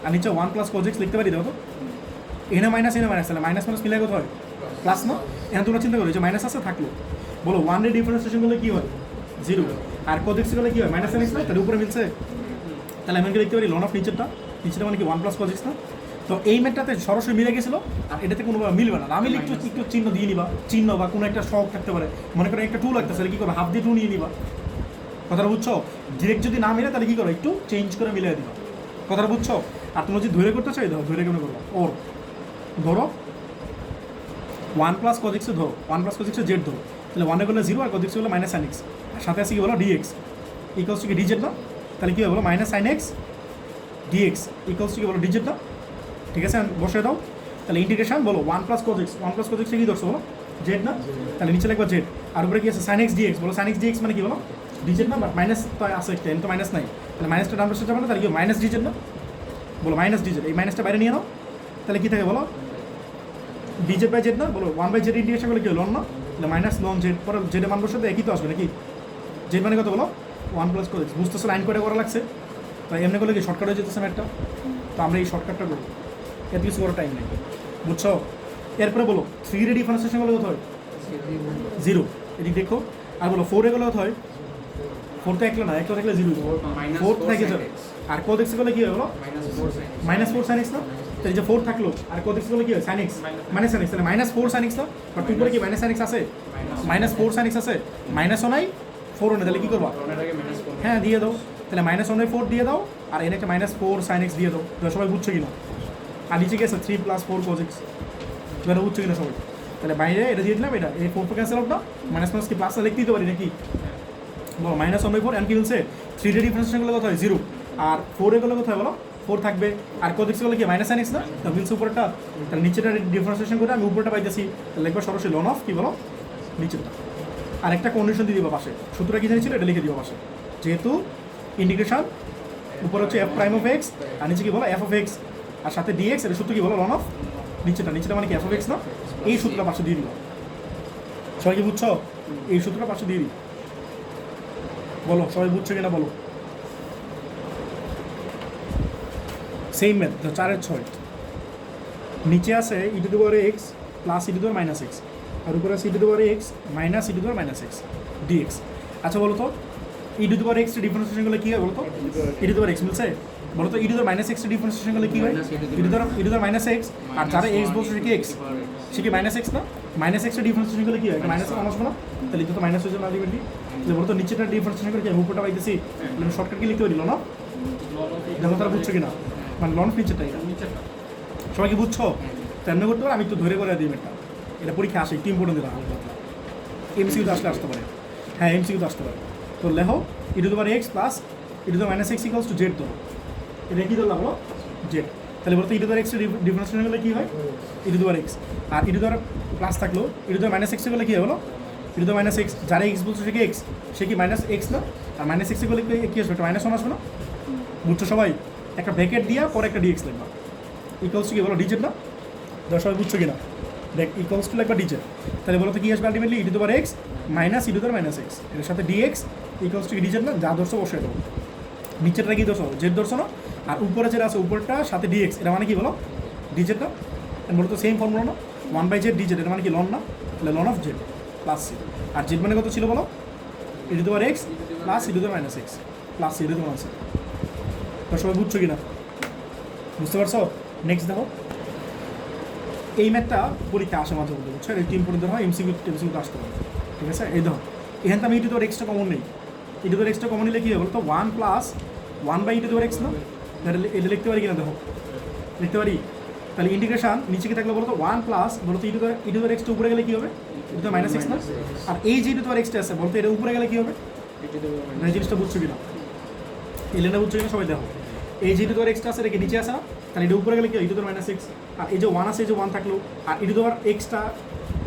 আর নিচে 1 প্লাস cos x লিখতে পারি, দাও তো। এখানে মাইনাস, তাহলে মাইনাস মাইনাস মিলে কত হয়? প্লাস না? এখন তোমরা চিন্তা করো যে মাইনাস আছে থাকলো, বলো ওয়ান এর ডিফারেন্সিয়েশন করলে কী হয়? 0। আর cos x করলে কী হয়? মাইনাস sin x না? তাহলে উপরে মিলছে। তাহলে আমি লিখতে পারি লন অফ নিচেরটা মানে কি 1 + cos x না? তো এই ম্যাটটাতে সরাসরি মিলে গেছিলো, আর এটাতে কোনো মিলবে না। আমি একটু একটু চিহ্ন দিয়ে নিবা, চিহ্ন বা কোনো একটা শখ থাকতে পারে, মনে করো একটা টু লাগতেছে, তাহলে কী করো? হাফ দিয়ে টু নিয়ে নিবা। কথাটা বুঝছো? ডিরেক্ট যদি না মিলে তাহলে কী করো? একটু চেঞ্জ করে মিলিয়ে দিবা। কথাটা বুঝছো? আর তোমরা যদি ধরে করতে চাই ধরো, ধরে কেমন করবো? ওর ধরো 1 + cos x ধরো, 1 + cos x জেড ধরো, তাহলে 1 করলে 0 আর cos x করলে -sin x, আর সাথে আছে কি বলো? dx ইকুয়ালস টু কি dz না? তাহলে কী হবে বলো? -sin x dx equals to কি বলো? dz না? ঠিক আছে, বসে দাও। তাহলে ইন্টিগ্রেশন বলো 1 + cos x, 1 + cos x কি ধরছো বলো? জেড না? তাহলে নিচে লিখবা জেড, আর উপরে কি আছে? sin x dx, বলো sin x dx মানে কি বলো? dz না? বাট মাইনাস তো আছে একটা, এখানে তো মাইনাস নাই, তাহলে মাইনাসটা ডান পাশে যাবে না, তাহলে কি -dz না? বলো -dz, এই মাইনাসটা বাইরে নিয়ে নাও, তাহলে কী থাকে বলো? dz/z না? বলো 1/z ইন্টিগ্রেশন করলে কি হলো? লন না? তাহলে মাইনাস লন জেড, পরে জেডের মান বসে একই তো আসবে নাকি? জেড মানে কত বলো? 1 + cos x। বুঝতেছো লাইন করে করা লাগছে? তো এমনি করলে কি শর্টকাট হয়ে যেতেছে একটা? তো আমরা এই শর্টকাটটা করবো, এত কিছু করার টাইম নেই, বুঝছো? এরপরে বলো 3 এর ডিফারেন্সিয়েশন করলে কত হয়? 0। এদিক দেখো। আর বলো 4 এ গেলে কত হয়? 4 তো একলা না, একলা থাকলে 0, 4 থেকে যাবে। আর cos x করলে কি হয় বলো? -4 sin x না? তাহলে যে 4 থাকলো, আর cos x করলে কি হয়? sin x, -sin x, তাহলে -4 sin x না? বাট উপরে কি -sin x আছে? -4 sin x আছে, মাইনাসও নাই 4ও নেই, তাহলে কী করবা? হ্যাঁ দিয়ে দাও, তাহলে -1/4 দিয়ে দাও, আর এর একটা -4 sin x দিয়ে দাও। তোমরা সবাই বুঝছো কিনা? আর নিচে গেছে 3 + 4 cos x, তোমরা বুঝছো কিনা সবাই? তাহলে বাইরে এটা দিয়ে দিলাম, এটা এই 4 ক্যান্সেল আউট না, মাইনাস কি প্লাসটা লিখতে দিতে পারি নাকি? বলো -1/4, এমন কি বলছে 3 এর ডিফারেন্সিয়েশন করলে কত হয়? 0। আর 4 এ করলে কত হয় বলো? 4 থাকবে, আর cos x করলে কি -sin x না? তো মিলছে উপরেরটা, তাহলে নিচেটা ডিফারেন্সিয়েশন করে আমি উপরটা পাইতেছি, তাহলে লিখবো সরাসরি লন অফ কি বলো? নিচেরটা। আর একটা কন্ডিশন দিয়ে দিবা পাশে, সূত্রটা কি জানিছিল এটা লিখে দিবা পাশে, যেহেতু ইন্টিগ্রেশন উপরে হচ্ছে f' of x, আর নিচে কি বলো? f of x, আর সাথে dx, এর সূত্র কি বলো? লন অফ নিচেটা মানে কি f of x না? এই সূত্রটা পাশে দিয়ে দিবা। সবাই কি বুঝছো? এই সূত্রটা পাশে দিয়ে দিই, বলো সবাই বুঝছো কিনা বলো? সেম ম্যাথ 4/6, নিচে আছে e⁻x + e⁻−x, আর উপরে আছে e⁻x - e⁻−x dx। আচ্ছা বলো তো e⁻x ডিফারেন্সিয়েশন করলে কী হয় বলো তো? e⁻x মিলছে, বলো তো e⁻−x ডিফারেন্সিয়েশন করলে কী হয়? e⁻−x, আর যারা x বলছে সে কি x, সে কি -x না? -x ডিফারেন্সিয়েশন করলে কী হয়? মাইনাস আসবে না? তাহলে এটা তো মাইনাস হয়ে যাবে আলটিমেটলি। তাহলে বলো তো নিচেটা ডিফারেন্সিয়েশন করে কি আমি উপরটা পাইতেছি, আমি শর্টকাট কি লিখতে পারি? লন অফ, দেখো তারা বুঝছো কিনা? মানে লন অফ নিচেরটা, এটা সবাই কি বুঝছো? তেমনি করতে পারে, আমি একটু ধরে করে দিই এটা পরীক্ষা আসে, একটু ইম্পর্টেন্ট দিলাম, এমসিকিউতে আসতে পারে। হ্যাঁ এমসিকিউতে আসতে পারে। তো লেখো e⁻x + e⁻−x = জেড ধরো, এটা কী ধরলাম বলো? জেড। তাহলে বলতো e⁻x ডিফারেন্সিয়েশন করলে কী হয়? e⁻x, আর প্লাস থাকলো e⁻−x করলে কী হয় বলো? e⁻x, যারা x বলছে সে কি x, সে কি -x না? আর -x করলে কী আসবে? একটা -1 আসবে না? বুঝছো সবাই? একটা ব্র্যাকেট দিয়া পরে একটা dx লিখবা, ইকুয়ালস টু কি বলো? dz না? সবাই বুঝছো কিনা? দেখ ইকুয়ালস টু লিখবা dz, তাহলে বলো তো কী আসবে আলটিমেটলি? e⁻x - e⁻−x, এর সাথে dx ইকুয়ালস টু dz না? যা ধরছো বসে দেবো, নিচেরটা কি ধরছো? জেড ধরছো না? আর উপরে যেটা আছে উপরটা সাথে dx, এটা মানে কি বলো? dz না? বলো তো সেম ফর্মুলা না? 1/z dz, এটা মানে কি লন না? তাহলে ln of z plus c, আর জেড মানে কত ছিল বলো? e⁻x + e⁻−x প্লাস সি, এটা তোমার আছে। তো সবাই বুঝছো কিনা? বুঝতে পারছো? নেক্সট দেখো, এই ম্যাথটা পরীক্ষা আসে মাঝে মধ্যে, বুঝছো? এই টিম পর্যন্ত হয় এমসিকিউতে আসতে পারে, ঠিক আছে? এই দেখো এখানে তো আমি e⁻x কমন নেই, e⁻x কমন নিলে কী হবে বলো তো? 1 + 1/e⁻x না? এটা লিখতে পারি কিনা দেখো, লিখতে পারি। তাহলে ইন্টিগ্রেশন নিচে কি থাকলে বলো তো? 1 প্লাস বলো তো e⁻x উপরে গেলে কী হবে? e⁻−x না? আর এই যে e⁻x আছে বলতো এটা উপরে গেলে কী হবে? এই জিনিসটা বুঝছো কিনা? এই লেনটা বুঝছো কিনা সবাই দেখো, এই যে e⁻x আছে এটা কি নিচে আসে না? তাহলে এটা উপরে গেলে কি হয়? e⁻−x, আর এই যে 1 আছে, এই যে 1 থাকলো, আর e⁻x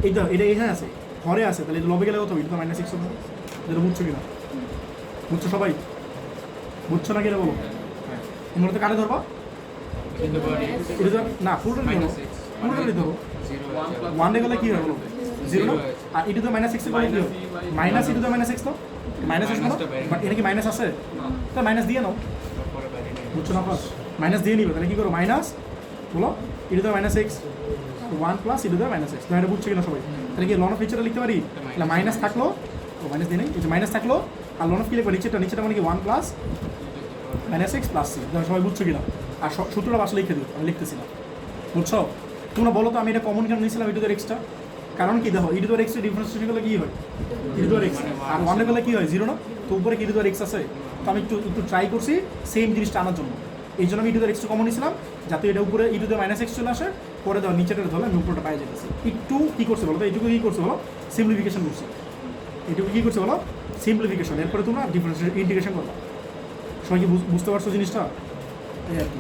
এইটা এখানে আছে, ঘরে আছে, তাহলে এটা লবে গেলে কত হবে? e⁻−x হবে। যেটা বুঝছো কিনা? বুঝছো সবাই? বুঝছো না কিনা বলো? তোমরা তো কাটে ধরবা না, পুরোটাই ধরো 1 গেলে কী হয় বলো? 0 না? আর e⁻−x গেলে কী হবে? -e⁻−x না? মাইনাস আসবে না? বাট এটা কি মাইনাস আছে? তা মাইনাস দিয়ে নাও, বুঝছো না? ফার্স্ট মাইনাস দিয়ে নিবে, তাহলে কী করো? মাইনাস বলো e⁻−x 1 + e⁻−x, তো এটা বুঝছো কিনা সবাই? তাহলে কি লন অফ এইচটা লিখতে পারি? তাহলে মাইনাস থাকলো, ও মাইনাস দিই নাই, এই যে মাইনাস থাকলো, আর লন অফ কি লিখবো নিচেটা মানে কি 1 plus minus x plus c. সবাই বুঝছো কিনা? আর সূত্রটা বাসা লিখে দিও, আমি লিখতেছি না, বুঝছো? তোমরা বলো তো আমি এটা কমন কেন নিয়েছিলাম ই টু দ্য এক্সটা? কারণ কি দেখো ই টু দ্য এক্সের ডিফারেন্সিয়েশন করলে কী হয়? ই টু দ্য এক্স, আর ওয়ানে করলে কী হয়? 0 না? তো উপরে কি ই টু দ্য এক্স আছে, তো আমি একটু ট্রাই করছি সেম জিনিসটা আনার জন্য। এই জন্য আমি ই টু দ্য এক্সটা কমন নিয়েছিলাম, যাতে এটা উপরে ই টু দ্য মাইনাস এক্স চলে আসে, পরে দাও নিচেটা ধরলে আমি উপরটা পাই যেতেছি। একটু কী করছে বলো তো, এইটুকু কী করছে বলো? সিম্পলিফিকেশন করছি। এইটুকু কী করছে বলো? সিম্পলিফিকেশন। এরপরে তোমরা ডিফারেন্সিয়েশন ইন্টিগ্রেশন করবা। সবাই কি বুঝতে পারছো জিনিসটা? এই আর কি।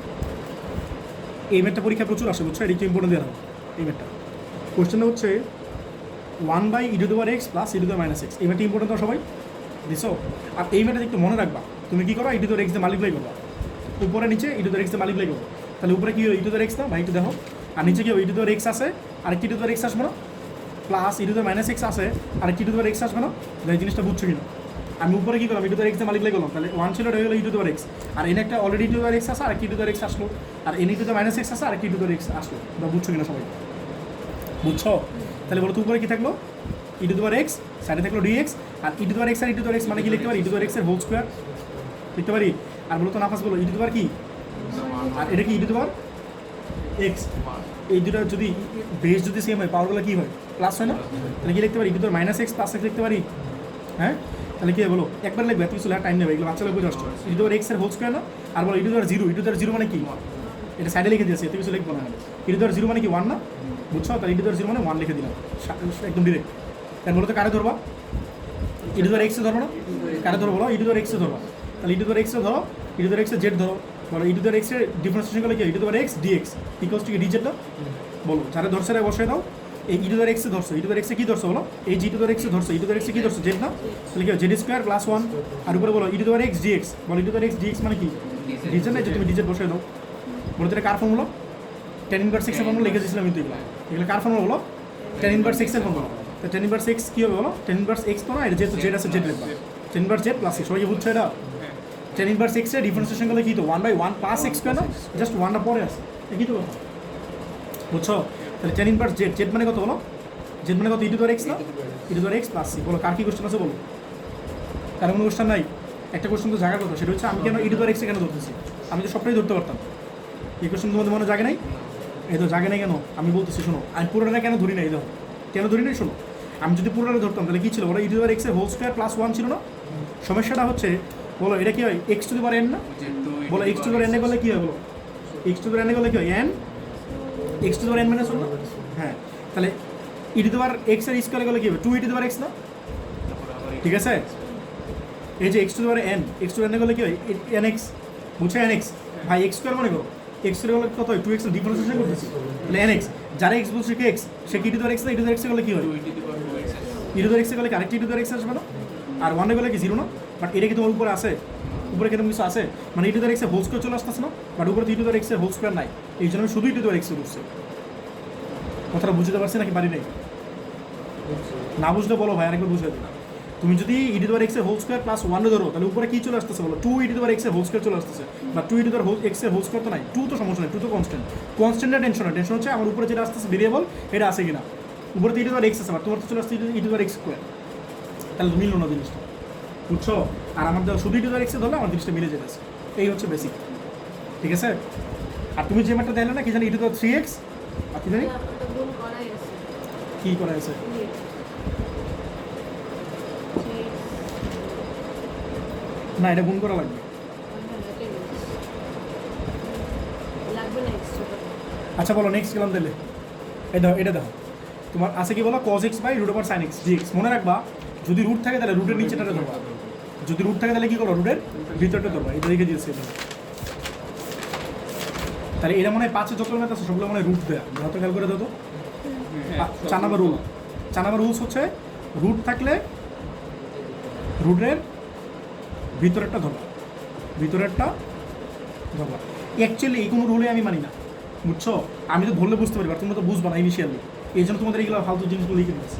এই ম্যাথটা পরীক্ষা প্রচুর আসে, বুঝছো? এটা একটু ইম্পর্টেন্ট দেওয়া হবে এই ম্যাথটা। কোয়েশ্চেনটা হচ্ছে 1/e⁻x প্লাস e⁻x। এই ম্যাথটা ইম্পর্টেন্ট তো সবাই দিছো। আর এই ম্যাথটা একটু মনে রাখবা, তুমি কী করো? e⁻x দিয়ে মাল্টিপ্লাই করবা, উপরে নিচে e⁻x দিয়ে মাল্টিপ্লাই করবো। তাহলে উপরে কী হয়? e⁻x না ভাই, একটু দেখো। আর নিচে কি হবে? e⁻x আছে, আরেকটি e⁻x আসবে না, প্লাস e⁻x আছে, আরেকটি e⁻x আসবে না। এই জিনিসটা বুঝছো কিনা? আমি উপরে কী করলাম? e⁻x দিয়ে মাল্টিপ্লাই করলাম, তাহলে 1 ছিল, হয়ে গেলো e⁻x। আর এনে একটা অলরেডি e⁻x আছে, আরেকটি e⁻x আসলো, আর এনে e⁻x আছে, আরেকটি e⁻x আসলো। বা বুঝছো কিনা সবাই? বুঝছো? তাহলে বলো তো উপরে কী থাকলো? e⁻x, সাইডে থাকলো dx, আর e⁻x আর e⁻x মানে কি লিখতে পারি? e⁻x এর হোল স্কোয়ার লিখতে পারি। আর বলো তো নাফাস বলো e⁻ কি, আর এটা কি e⁻x। এই দুটো যদি বেস যদি সেম হয়, পাওয়ারগুলো কী হয়? প্লাস হয় না? তাহলে কি লিখতে পারি? e⁻x প্লাস x লিখতে পারি। হ্যাঁ, তাহলে কি বলো? একবার লিখবে, এত কিছু টাইম নেবে, এগুলো বাচ্চারা বুঝে আসছো। e⁻x এর হোল স্কোয়ার না? আর বলো e⁻0 মানে কি? এটা সাইডে লিখে দিয়েছি, এত কিছু লিখবো না। e⁻0 মানে কি 1 না? বুঝছো? তাহলে e⁻0 মানে 1 লিখে দিলাম, একদম ডিরেক্ট। তাই বলো তো কারে ধরবা? e⁻x এ ধরবো না? কারে ধরবো বলো? e⁻x এ ধরবা। তাহলে e⁻x এ ধরো, e⁻x এর জেড ধরো। বলো e⁻x এর ডিফারেন্সিয়েশন করলে কি? e⁻x dx ইকুয়ালস টু কি dz না? বলো যারা ধরছে রে বসে দাও। এই e⁻x এ ধরছো, e⁻x এ কী ধরছো বলো? এই e⁻x এ ধরছো, e⁻x এ কী ধরছো? জেড না? তাহলে কি হয়? জেড স্কোয়ার প্লাস 1, আর উপরে বলো e⁻x dx। বলো e⁻x dx মানে কি? dz না? যে তুমি dz বসে দাও। বলো তো এটা কার ফর্মুলা? tan ইনভার্স x এর ফর্মুলা লিখে দিয়েছিলাম কিন্তু এগুলো কার ফর্মুলা বলো? tan ইনভার্স x এর ফর্মুলা। তো tan ইনভার্স x কী হবে বলো? tan ইনভার্স x তো না, এটা যেহেতু জেড আছে জেড লিখবা। tan inverse Z plus x, সবাই কি বুঝছো এটা? tan ইনভার্স x এর ডিফারেন্সিয়েশন করলে কি তো 1/1 প্লাস x স্কোয়ার না? জাস্ট 1টা পরে আছে, কি তো কথা, বুঝছো? তাহলে tan ইনভার্স জেড, জেড মানে কত বলো? জেড মানে কত? e⁻x না? e⁻x plus c। বলো কার কি কোশ্চেন আছে বলো? কার কোনো কোশ্চেন নাই? একটা কোশ্চেন তো জায়গার কথা, সেটা হচ্ছে আমি কেন e⁻x কেন ধরতেছি? আমি তো সবটাই ধরতে পারতাম। এই কোশ্চেন তোমাদের মনে জাগে নাই? এই তো জাগে নাই কেন? আমি বলতেছি শোনো, আমি পুরোটা কেন ধরি নাই? দেখো কেন ধরি নাই শোনো। আমি যদি পুরোটা ধরতাম তাহলে কী ছিল বলো? e⁻x এর হোল স্কোয়ার প্লাস 1 ছিল না? সমস্যাটা হচ্ছে বলো এটা কী হয়? x⁻n না? বলো x⁻n এ করলে কী হয় বলো? x⁻n এ করলে কী হয়? n x⁻n মানে শোনো। হ্যাঁ, তাহলে e⁻x এর স্কোয়ারে করলে কী হবে? 2e⁻x না? ঠিক আছে, এই যে x⁻n, x⁻n এ করলে কী হয়? nx, বুঝছো? nx ভাই x স্কোয়ার মনে করো, x স্কোয়ার করলে কত হয়? 2x এর ডিফারেন্সিয়েশন করতেছি, তাহলে nx। যারা x বলছে কি x, সে কি e⁻x না? e⁻x এ করলে কী হয়? e⁻x এ করলে কি আরেকটি e⁻x আসবে না? আর 1 এ করলে কি 0 না? বাট এটা কি তোমার উপরে আছে? উপরে কেন কিছু আছে মানে e⁻x এর হোল স্কোয়ার চলে আসতেছে না? বাট উপরে e⁻x এর হোল স্কোয়ার নাই, এই জন্য আমি শুধু e⁻x এ বলছি। কথাটা বুঝতে পারছি নাকি বাড়ি নেই? না বুঝলে বলো ভাই, আরেকবার বুঝে দিই। তুমি যদি e⁻x এর হোল স্কোয়ার প্লাস 1 ধরো, তাহলে উপরে কি চলে আসতেছে বলো? 2e⁻x এর হোল স্কোয়ার চলে আসতেছে, বা 2e⁻x এর হোল স্কোয়ার তো নাই। 2 তো সমস্যা নেই, 2 তো কনস্ট্যান্ট। কনস্ট্যান্টের টেনশন হয়, টেনশন হচ্ছে আমার উপরে যেটা আসতেছে ভেরিয়েবল, এটা আছে কিনা। উপরে তো e⁻x আছে, তোমার তো চলে আসছে e⁻x স্কোয়ার, তাহলে মিললো না জিনিসটা, বুঝছো? আর আমার শুধু e⁻x এ ধরলে আমার জিনিসটা মিলে যেতেছে। এই হচ্ছে বেসিক, ঠিক আছে? আর তুমি যে ম্যাটটা দেখলে না কি জানি e⁻3x, আর কি জানি কি করা আছে? না, এটা গুণ করা লাগবে। আচ্ছা বলো নেক্সট গেলাম তাহলে। এটা দেখো তোমার আছে কি বলো? cos x by √sin x dx। মনে রাখবা যদি রুট থাকে তাহলে রুটের নিচেটা ধরবা, যদি রুট থাকে তাহলে কি করো? রুটের ভিতরটা ধরবা। এটা লিখে দিয়েছে এটা। তাহলে এটা মনে হয় 5 যত ম্যাথ আছে সবগুলো মনে হয় রুট দেয়া। যত খেয়াল করে দাও তো 4 নম্বর রুল। 4 নম্বর রুলস হচ্ছে রুট থাকলে রুটের ভিতরেরটা ধরবা, ভিতরেরটা ধরবা। অ্যাকচুয়ালি এই কোনো রুলে আমি মানি না, বুঝছো? আমি তো ধরলে বুঝতে পারি, আর তোমরা তো বুঝবা না ইনিশিয়ালি, এই জন্য তোমাদের এইগুলো ফালতু জিনিসগুলো লিখে দিচ্ছি।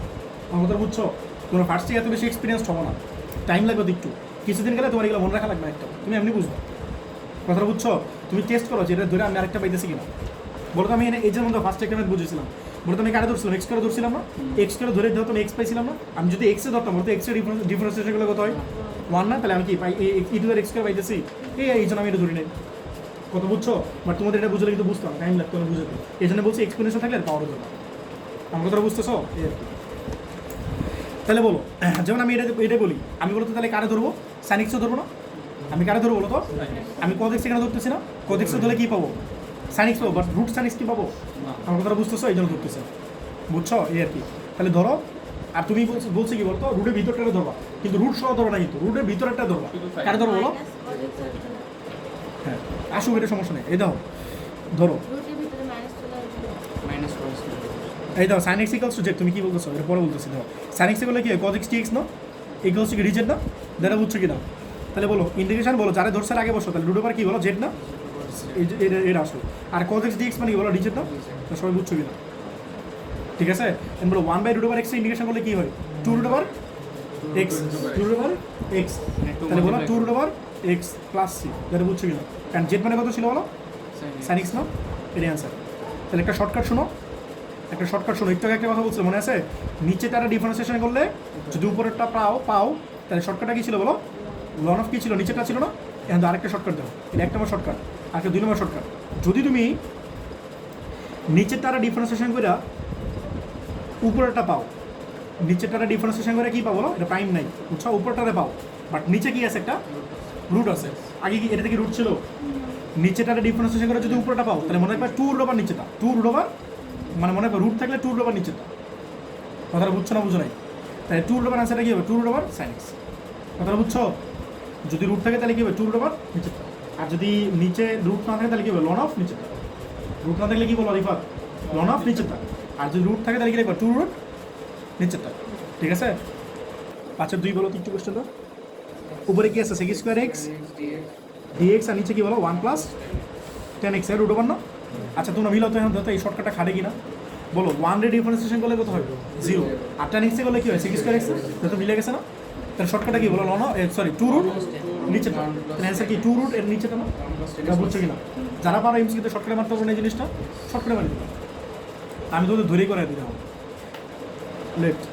আমার কথা বুঝছো? তোমরা ফার্স্টে এত বেশি এক্সপিরিয়েন্স হবো না, টাইম লাগবে একটু। কিছুদিন গেলে তোমার এগুলো মনে রাখা লাগবে একটা, তুমি এমনি বুঝবা। কথা বুঝছো? তুমি টেস্ট করো যে এটা ধরে আমি আরেকটা পাইতেছি কিনা। বলো তো আমি এই যে মধ্যে ফার্স্ট একটা বুঝেছিলাম বলতো আমি কারে ধরছিলাম এক্স করে ধরছিলাম না, এক্স করে ধরে ধরতাম এক্স পাইছিলাম না, আমি যদি এক্সে ধরতাম বলতো এক্সের ডিফারেন্সিয়েশন করলে কত হয় 1 না, তাহলে আমি কি পাই ই টু দ্য এক্স করে পাইতেছি, এই জন্য আমি এটা ধরি নাই। কত বুঝছো? বাট তোমাদের এটা বুঝলে কিন্তু বুঝতাম টাইম লাগতো না বুঝতে, এই জন্য বলছি এক্সপ্লেনেশন থাকলে আর পাওয়ার ধরবা, আমার কথাটা বুঝতেছো এই আর কি। তাহলে বলো যেমন আমি এটা বলি, আমি বলতো তাহলে কারে ধরবো, সাইন এক্সও ধরবো না, আমি কারে ধরবো বলো তো, আমি কজ এক্স এখানে ধরতেছি না, কজ এক্সে ধরলে কী পাবো, সাইন এক্স পাবো, বাট রুট সাইন এক্স কী পাবো, আমার কথাটা বুঝতেছো এই জন্য ধরতেছে, বুঝছো এই আর কি। তাহলে ধরো, আর তুমি বলছি কি বলতো রুটের ভিতরটা ধরবা, কিন্তু রুট সহ ধরো না, কিন্তু রুটের ভিতরটা ধরবা, কারে ধরো বলো, হ্যাঁ আসুক এটা সমস্যা নেই, এই দাও ধরো, এই দাও sine x equals to z, তুমি কি বলতেছো এটা পরে বলতেছি, দাও সাইন এক্স করলে কি হয় কজ এক্স টি এক্স না, ইকুয়ালস টু কি রিজেড না, যেটা বুঝছো কি না। তাহলে বলো ইন্টিগ্রেশন বলো, যারা ধরছে আগে বসো, তাহলে রুট ওভার কি বলো জেড না, এটা আসো, আর কজ এক্স ডি এক্স মানে কি বলো রিজেড না, সবাই বুঝছো কি না, ঠিক আছে। এন্ড বলো 1 by root over x integration করলে কি হয় 2 root over x, 2 root over x, তাহলে বলো 2 root over x plus c, যেটা বুঝছো কি না, কারণ জেড মানে কত ছিল বলো সাইন এক্স না, এটাই অ্যান্সার। তাহলে একটা শর্টকাট শোনো, একটা শর্টকাট শোনো, একটু একটা কথা বলছিল মনে আছে, নিচে তারা ডিফারেন্সিয়েশন করলে যদি উপরেরটা পাও তাহলে শর্টকাটটা কী ছিল বলো, লন অফ কী ছিল নিচেরটা ছিল না, এখন আরেকটা শর্টকাট দাও, এটা 1 নম্বর শর্টকাট, আরেকটা 2 নম্বর শর্টকাট, যদি তুমি নিচের তারা ডিফারেন্সিয়েশন করে উপরেরটা পাও, নিচের তারা ডিফারেন্সিয়েশন করে কী পাবো বলো, এটা প্রাইম নাই বুঝছো, উপরটারে পাও, বাট নিচে কি আছে একটা রুট আছে, আগে কি এটা থেকে রুট ছিল, নিচেটারে ডিফারেন্সিয়েশন করে যদি উপরটা পাও তাহলে মনে রাখবে 2 রুট ওভার নিচেটা, 2 রুট ওভার মানে মনে হয় রুট থাকলে 2 রুট ওভার নিচেটা, কথাটা বুঝছো না বুঝো নাই, তাহলে 2 রুট ওভার আনসারটা কী হবে 2 রুট ওভার সাইন এক্স, কথাটা বুঝছো, যদি রুট থাকে তাহলে কী হবে 2 রুট ওভার নিচেটা, আর যদি নিচে রুট না থাকে তাহলে কী হবে লন অফ নিচেটা, রুট না থাকলে কী বলো রিফাত লন অফ নিচেটা, আর যদি রুট থাকে তাহলে কী লিখবা 2 রুট নিচেরটা, ঠিক আছে। 5-এর 2 বলো 3টি কোশ্চেন দাও, উপরে কি আছে সেক স্কোয়ার এক্স ডিএক্স, আর নিচে কি বলো 1 প্লাস 10x এর রুট ওভার না, আচ্ছা তোমরা মিলাও তো এখন ধরো এই শর্টকাটটা খাটে কিনা, বলো 1 রে ডিফারেন্সিয়েশন করলে কত হয় 0, আর 10x করলে কি হয় সেক স্কোয়ার এক্স, তো মিলে গেছে না, তাহলে শর্টকাটটা কি বলো লন সরি 2 রুট নিচেটা, তাহলে অ্যান্সার কি 2 রুট এর নিচেটা না, এটা বুঝছো কিনা, যারা পারো এমসিকিউতে শর্টকাটে মারতে পারবো না এই জিনিসটা শর্টকাটে মারি দিলাম, আমি তোদের ধরেই করে দিলাম, left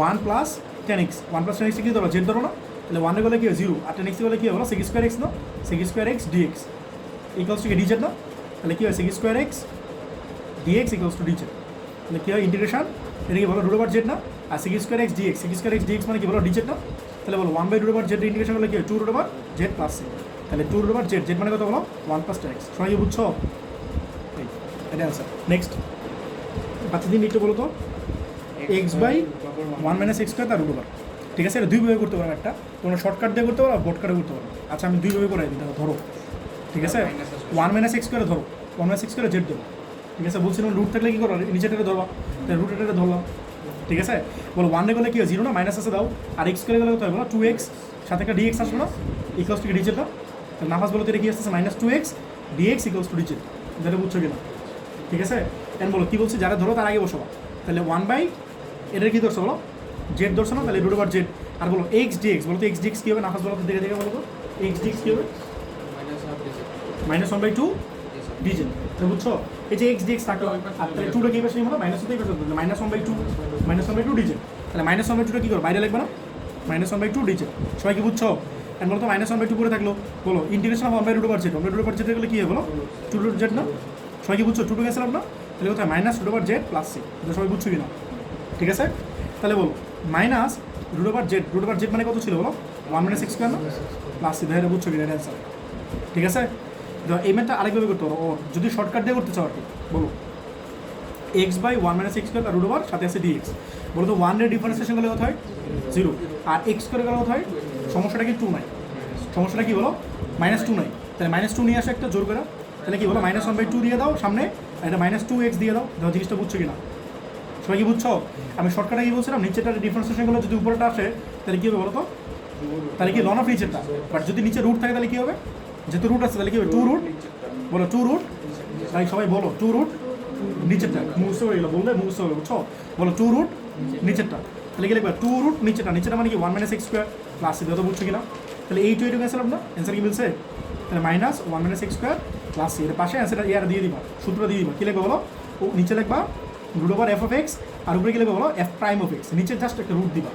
1 plus 10x 1 plus 10x কি ধরো জেড ধরো না, তাহলে 1 এ গেলে কি হয় 0, আর 10x গেলে কি হবে সেক স্কোয়ার এক্স না, sec square x dx equals to কি ডিজেড না, তাহলে কী হয় sec square x dx equals to dz, তাহলে কী হয় ইন্টিগ্রেশন, এটা কি বলো রুট ওভার জেড না, আর sec square x dx, sec square x dx মানে কি বলো ডিজেড না, তাহলে বলো 1 by root over z integration করলে কি হয় 2 root over z plus c, তাহলে 2 রুট ওভার জেড, জেড মানে কত বলো 1 প্লাস 10x, সবাই কি বুঝছো, এটা অ্যান্সার। নেক্সট 5 একটু বলো তো x by 1 minus x square তার রুট ওভার, ঠিক আছে, এটা দুইভাবে করতে পারো, একটা তোমরা শর্টকাট দিয়ে করতে পারো, বোর্ডকাটে করতে পারো, আচ্ছা আমি দুইভাবে করে দিই ধরো, ঠিক আছে 1 মাইনাস এক্স করে ধরো, 1 মাইনাস এক্স করে জেড দেবো, ঠিক আছে, বলছিলাম রুট থাকলে কী করো নিচেটাকে ধরবা, তাহলে রুট এটা ধরলাম, ঠিক আছে, বলো 1 এ গেলে কি হয় 0 না মাইনাস আছে দাও, আর এক্স করে গেলে কত হবে বলো 2x, সাথে একটা ডিএক্স আসবে না ইকুয়ালস টু ডিজেড না, তাহলে নামাজ বলো তো এটা কি আসতেছে minus 2x dx equals to dz, যেটা বুঝছো কিনা, ঠিক আছে। কেন বলো কী বলছি যারা ধরো তার আগে বসবা, তাহলে 1 বাই এটার কী ধরছো বলো জেড ধরছো না, তাহলে রুট ওভার জেড, আর বলো এক্স ডিএক্স বলো তো এক্স ডিএক্স কী হবে নাফাস বলো তো দেখে দেখে বলো তো এক্স ডিএক্স কী হবে -1/2 ডিজেড, তাহলে বুঝছো এই যে এক্স ডিএক্স থাকলো, আর তাহলে 2টা কী পাশে হলো মাইনাস হতেই পারছো, -1/2 ডিজেড, তাহলে -1/2টা কী করো বাইরে লাগবে না -1/2 ডিজেড, সবাই কি বুঝছো, এখন বলো তো -1/2 করে থাকলো, বলো integration of 1 by root over z, 1 by root over z গেলে কী হবে বলো 2 রুট জেড না, সবাই কি বুঝছো 2 টু গেছিলাম না, তাহলে কোথায় minus root over z plus c, এটা সবাই বুঝছো কি না, ঠিক আছে। তাহলে বলো মাইনাস রুট ওভার জেড মানে কত ছিল বলো 1 মাইনাস এক্স স্কোয়ার না প্লাস সি, এটা বুঝছো কি না অ্যান্সার, ঠিক আছে। এই ম্যাথটা আরেকভাবে করতে পারো, ও যদি শর্টকাট দিয়ে করতে চাও আর কি, বলো x by 1 minus x square root over সাথে আছে ডিএক্স, বলো তো 1 এর ডিফারেন্সিয়েশন করলে কত হয় 0, আর এক্স করে গেলে কত হয়, সমস্যাটা কি 2 নাই, সমস্যাটা কি বলো -2 নাই, তাহলে -2 নিয়ে আসো একটা জোর করে, তাহলে কি বলো -1/2 দিয়ে দাও সামনে, আর এটা -2x দিয়ে দাও, দেখো জিনিসটা বুঝছো কি না, সবাই কি বুঝছো, আমি শর্টকাটে কি বলছিলাম নিচেটা ডিফারেন্সিয়েশন করলে যদি উপরেটা আসে তাহলে কী হবে বলো তো, তাহলে কি লন অফ নিচেরটা, বাট যদি নিচে রুট থাকে তাহলে কী হবে, যেহেতু রুট আছে তাহলে কী হবে 2 রুট, বলো 2 রুট, তাই সবাই বলো 2 রুট নিচেরটা, মুখস্থ হয়ে গেলো বললে মুখস্থ হবে বুঝছো, বলো 2 রুট নিচেরটা, তাহলে কি লিখবে 2 রুট নিচেরটা মানে কি 1 minus x square plus c, দেখো বুঝছো কিনা, তাহলে এই টু এইটুকু অ্যান্সার না অ্যান্সার কি মিলছে, তাহলে -1 minus x square plus c, এর পাশে অ্যান্সারটা ইয়ার দিয়ে দিবা, সূত্র দিয়ে দিবা, কী লিখবে বলো ও নিচে লিখবা root over f of x, আর উপরে গেলে বলো এফ প্রাইম অফ এক্স, নিচে জাস্ট একটা রুট দিবা,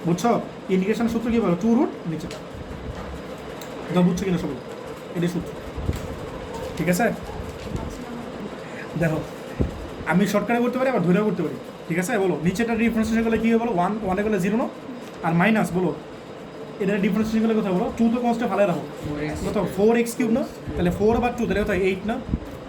বুঝছো? ইন্ডিকেশনের সূত্র কী বলো? টু রুট নিচেটা, এটা বুঝছো কিনা সবাই? এটাই সূত্র, ঠিক আছে? দেখো আমি শর্টকাটে করতে পারি, আবার ধরেও করতে পারি, ঠিক আছে? বলো নিচেটা ডিফারেন্সিয়েশন করলে কী হবে বলো? ওয়ানে করলে 0 না, আর মাইনাস বলো এটা ডিফারেন্সিয়েশন করলে কোথায় বলো? 2 তো কনস্টে ভালো রাখো, কোথাও 4x কিউব না, তাহলে 4 আবার 2 তাহলে কোথায় 8 না,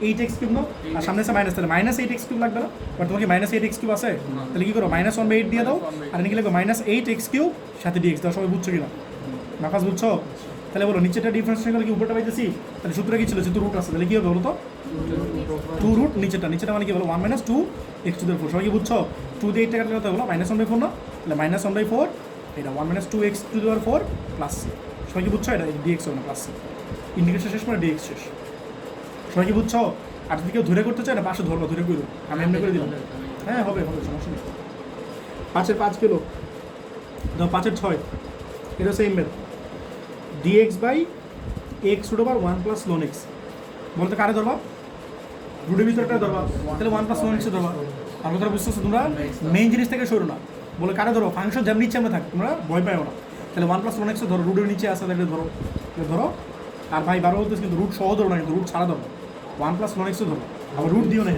8x কিউব না, আর সামনে আছে মাইনাস, তাহলে মাইনাস 8x কিউব লাগবে না? বাট তোমাকে মাইনাস 8x কিউব আছে, তাহলে কী করো? -1/8 দিয়ে দাও, আর এখানে লিখবে -8x কিউব সাথে dx দাও। সবাই বুঝছো কিনা? নাফাস বুঝছো? তাহলে বলো নিচেটা ডিফারেন্সিয়েশন করলে কি উপরটা পাইতেছি? তাহলে সূত্র কি ছিল? যেহেতু রুট আছে তাহলে কী হবে বলো তো? 2 রুট নিচেটা মানে কি বলো? 1 - 2x⁴। সবাই কি বুঝছো? 2 দিয়ে 8 কাটলে কত হলো? -1/4 না, তাহলে -1/4 এটা 1 - 2x⁴ প্লাস c। সবাই কি বুঝছো? এটা dx হবে না, প্লাস c। ইন্ডিকেশন শেষ করে dx শেষ। সবাই কি বুঝছো? আর যদি কেউ ধরে করতে চায় না, পাশে ধরবা, ধরে করো, আমি এমনি করে দিলাম। হ্যাঁ হবে হবে, সমস্যা নেই। 5-এর 5 কিলো ধর, 5-এর 6, এটা same method, dx/x⁴ 1 + ln x। বলতে কারে ধরবা? রুটের ভিতরটা ধরবা, তাহলে 1 + ln x ধরবা। আর কথাটা বুঝতেছো তোমরা? মেইন জিনিস থেকে সরো না, বলে কারে ধরো? ফাংশন যেমন নিচে আমরা থাক, তোমরা ভয় পাও না। তাহলে 1 + ln x ধরো, রুটের নিচে আসে তাহলে ধরো, ধরো। আর ভাই বারো বলতেছি কিন্তু রুট সহ ধরো না, কিন্তু রুট ছাড়া ধরো। 1 + ln x ধরো, আবার রুট দিও না,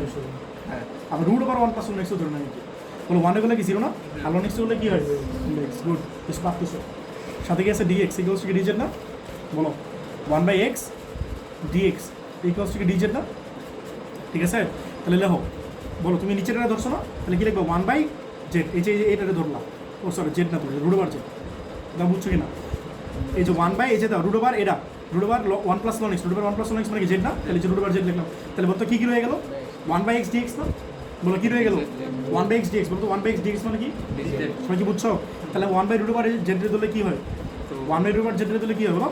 হ্যাঁ, আবার রুট আবার 1 + ln x ধরো না। বলো 1 করলে কি 0 না, আর ln x করলে কি হয়? গুড, কিছু পারতেছো। সাথে কি আছে? dx = কি dz না? বলো 1/x dx = কি dz না? ঠিক আছে? তাহলে লেখো, বলো তুমি নিচেটা ধরছো না, তাহলে কি লিখবে? 1/z, এই যে এইটাতে ধরলাম, ও সরি জেড না, তো রুট ওভার জেড, এটা বুঝছো কি না? এই যে 1/, এই যে দাও রুট ওভার, এটা root over 1 + ln x, root over 1 + ln x মানে কি জেড না? তাহলে যে রুট ওভার জেড লিখলাম, তাহলে বলতো কি রয়ে গেল? 1/x dx না? বলো কি রয়ে গেল? 1/x dx। বলতো 1/x dx মানে কি? সবাই কি বুঝছো? তাহলে 1/√z ধরলে কি হয়? 1/√z ধরলে কি হয় বলো?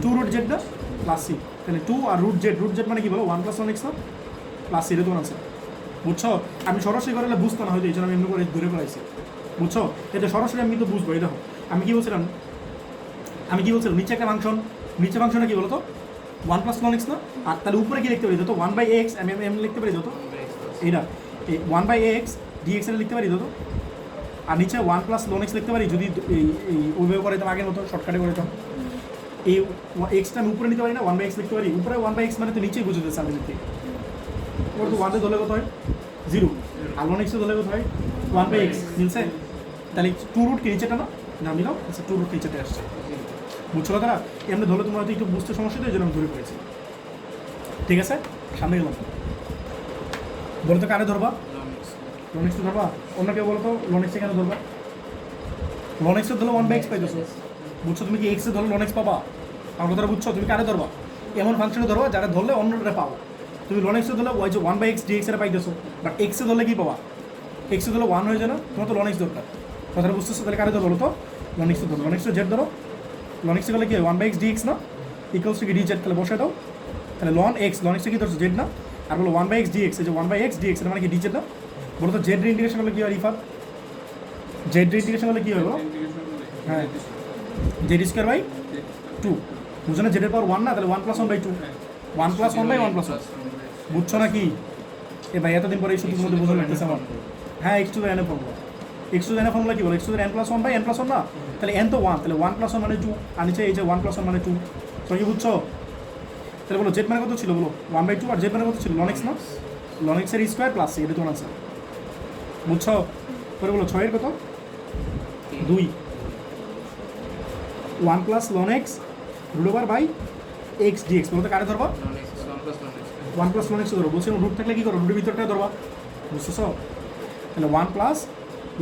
2 root z না, প্লাস c। তাহলে 2 আর রুট জেড মানে কি বলো? 1 + ln x না, প্লাস c। এটা তোমার আছে, বুঝছো? আমি সরাসরি করলে বুঝতো না হয়তো, এই জন্য আমি এমনি করে দূরে করাইছি, বুঝছো? এটা সরাসরি আমি কিন্তু বুঝবো। এই দেখো আমি কি বলছিলাম, নিচে একটা ফাংশন, নিচে ফাংশনটা কি বলতো? 1 + ln x না, আর তাহলে উপরে কি লিখতে পারি? যত 1/x আমি লিখতে পারি, যত এইটা এই 1/x dx এর লিখতে পারি, যত। আর নিচে 1 + ln x লিখতে পারি, যদি এই ওইভাবে করে তো আগের মতো শর্টকাটে করে তো এই এক্সটা আমি উপরে নিতে পারি না, 1/x লিখতে পারি। উপরে 1/x মানে তো নিচেই বুঝে যাচ্ছে আলটিমেটলি। ওর তো 1 ধরলে কত হয়? 0। আর ln x ধরলে কত হয়? 1/x। মিলছে? তাহলে 2 রুট কি নিচেটা না? না মিলাও, আচ্ছা 2 রুট নিচেটা আসছে, বুঝছো কথাটা? এমনি ধরলে তোমরা হয়তো একটু বুঝতে সমস্যা তো, এই জন্য আমি ধরে পড়েছি। ঠিক আছে, সামনে গেলাম। বলতো কারে ধরবা? ln x ধরবা। অন্য কেউ বলতো ln x কেন ধরবা? ln x ধরলে 1/x পাইতেছো, বুঝছো? তুমি কি x ধরলে ln x পাবা? আমার কথাটা বুঝছো? তুমি কারে ধরবা? এমন ফাংশনে ধরবা যারা ধরলে অন্যটা পাবো। তুমি ln x ধরলে ওই যে 1/x dx এর পাইতেছো, বাট x ধরলে কি পাবা? x ধরলে 1 হয়ে যায় না? তোমার তো ln x দরকার। কথাটা বুঝতেছো? তাহলে কারে ধরো বলো তো? ln x ধরো। ln x z ধরো। ln x করলে কি হয়? 1/x dx না, = কি dz। তাহলে বসে দাও, তাহলে ln x কি ধরছো? z না, আর বলো 1/x dx, এই যে 1/x dx এর মানে কি dz না? বলো তো z এর ইন্টিগ্রেশন করলে কি হয়? রিফার z এর ইন্টিগ্রেশন করলে কি হয় বলো? হ্যাঁ, z²/2, বুঝছো না? z এর পাওয়ার 1 না, তাহলে 1 + 1/2, 1 + 1/1 + 1, বুঝছো না কি? এ ভাই এতদিন পরে এই সূত্রের মধ্যে বোঝা লাগতেছে আমার। হ্যাঁ, x to the n এর formula, x to the n এর ফর্মুলা কি বলো? x to the n + 1/n + 1 না, তাহলে n তো 1, তাহলে 1 + 1 মানে 2, আর নিচে এই যে 1 + 1 মানে 2। তো কি বুঝছো? তাহলে বলো z মানে কত ছিল বলো? 1/2, আর z মানে কত ছিল? ln x না, ln x এর স্কোয়ার প্লাস c, এটা তোমার আনসার, বুঝছো? পরে বলো 6 এর কত? 2। 1 + ln x √x dx। বলতে কারে ধরবা? 1 + ln x ধরো। বলছি রুট থাকলে কি করো? রুটের ভিতরটা ধরবা, বুঝতেছো? তাহলে 1 +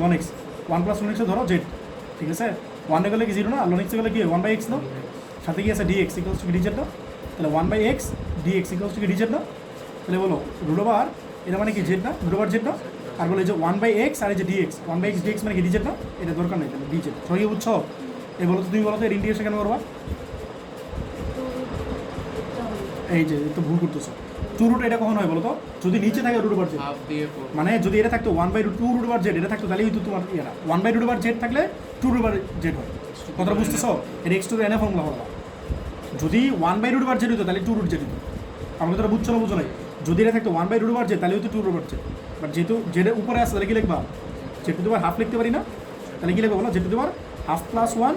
ln x, 1 + ln x ধরো z, ঠিক আছে? 1 গেলে কি 0 না, আর ln x গেলে কি হয়? 1/x না, সাথে কি আছে? dx = কি dz না, তাহলে 1/x dx = কি dz না। তাহলে বলো রুট ওভার, এটা মানে কি z না, রুট ওভার z না, আর বলে যে 1/x আর এই যে dx, 1/x dx মানে কি dz না, এটা দরকার নেই, তাহলে dz। সবাই বুঝছো? এই বলো তো, তুমি বলো তো এর ইন্টিগ্রেশন কেন করবা? এই যে তো ভুল করতেছো। 2 রুট এটা কখন হয় বলো তো? যদি নিচে থাকে রুট ওভার z, মানে যদি এটা থাকতো 1/2 রুট ওভার z, এটা থাকতো তাহলেই হয়তো তোমার ইয়েরা 1/2 z থাকলে 2 রুট ওভার z হয়। কথাটা বুঝতেছো? এটা x to the n formula হবে। যদি 1/2 z হতো তাহলে 2 রুট z হতো। আমার কথাটা বুঝছো না বুঝো নাই? যদি এটা থাকতো 1/√z তাহলে হয়তো 2/z, বাট যেহেতু যেটা উপরে আছে তাহলে কি লিখবা z to the power half লিখতে পারি না, তাহলে কি লিখবো বলো z to the power half plus 1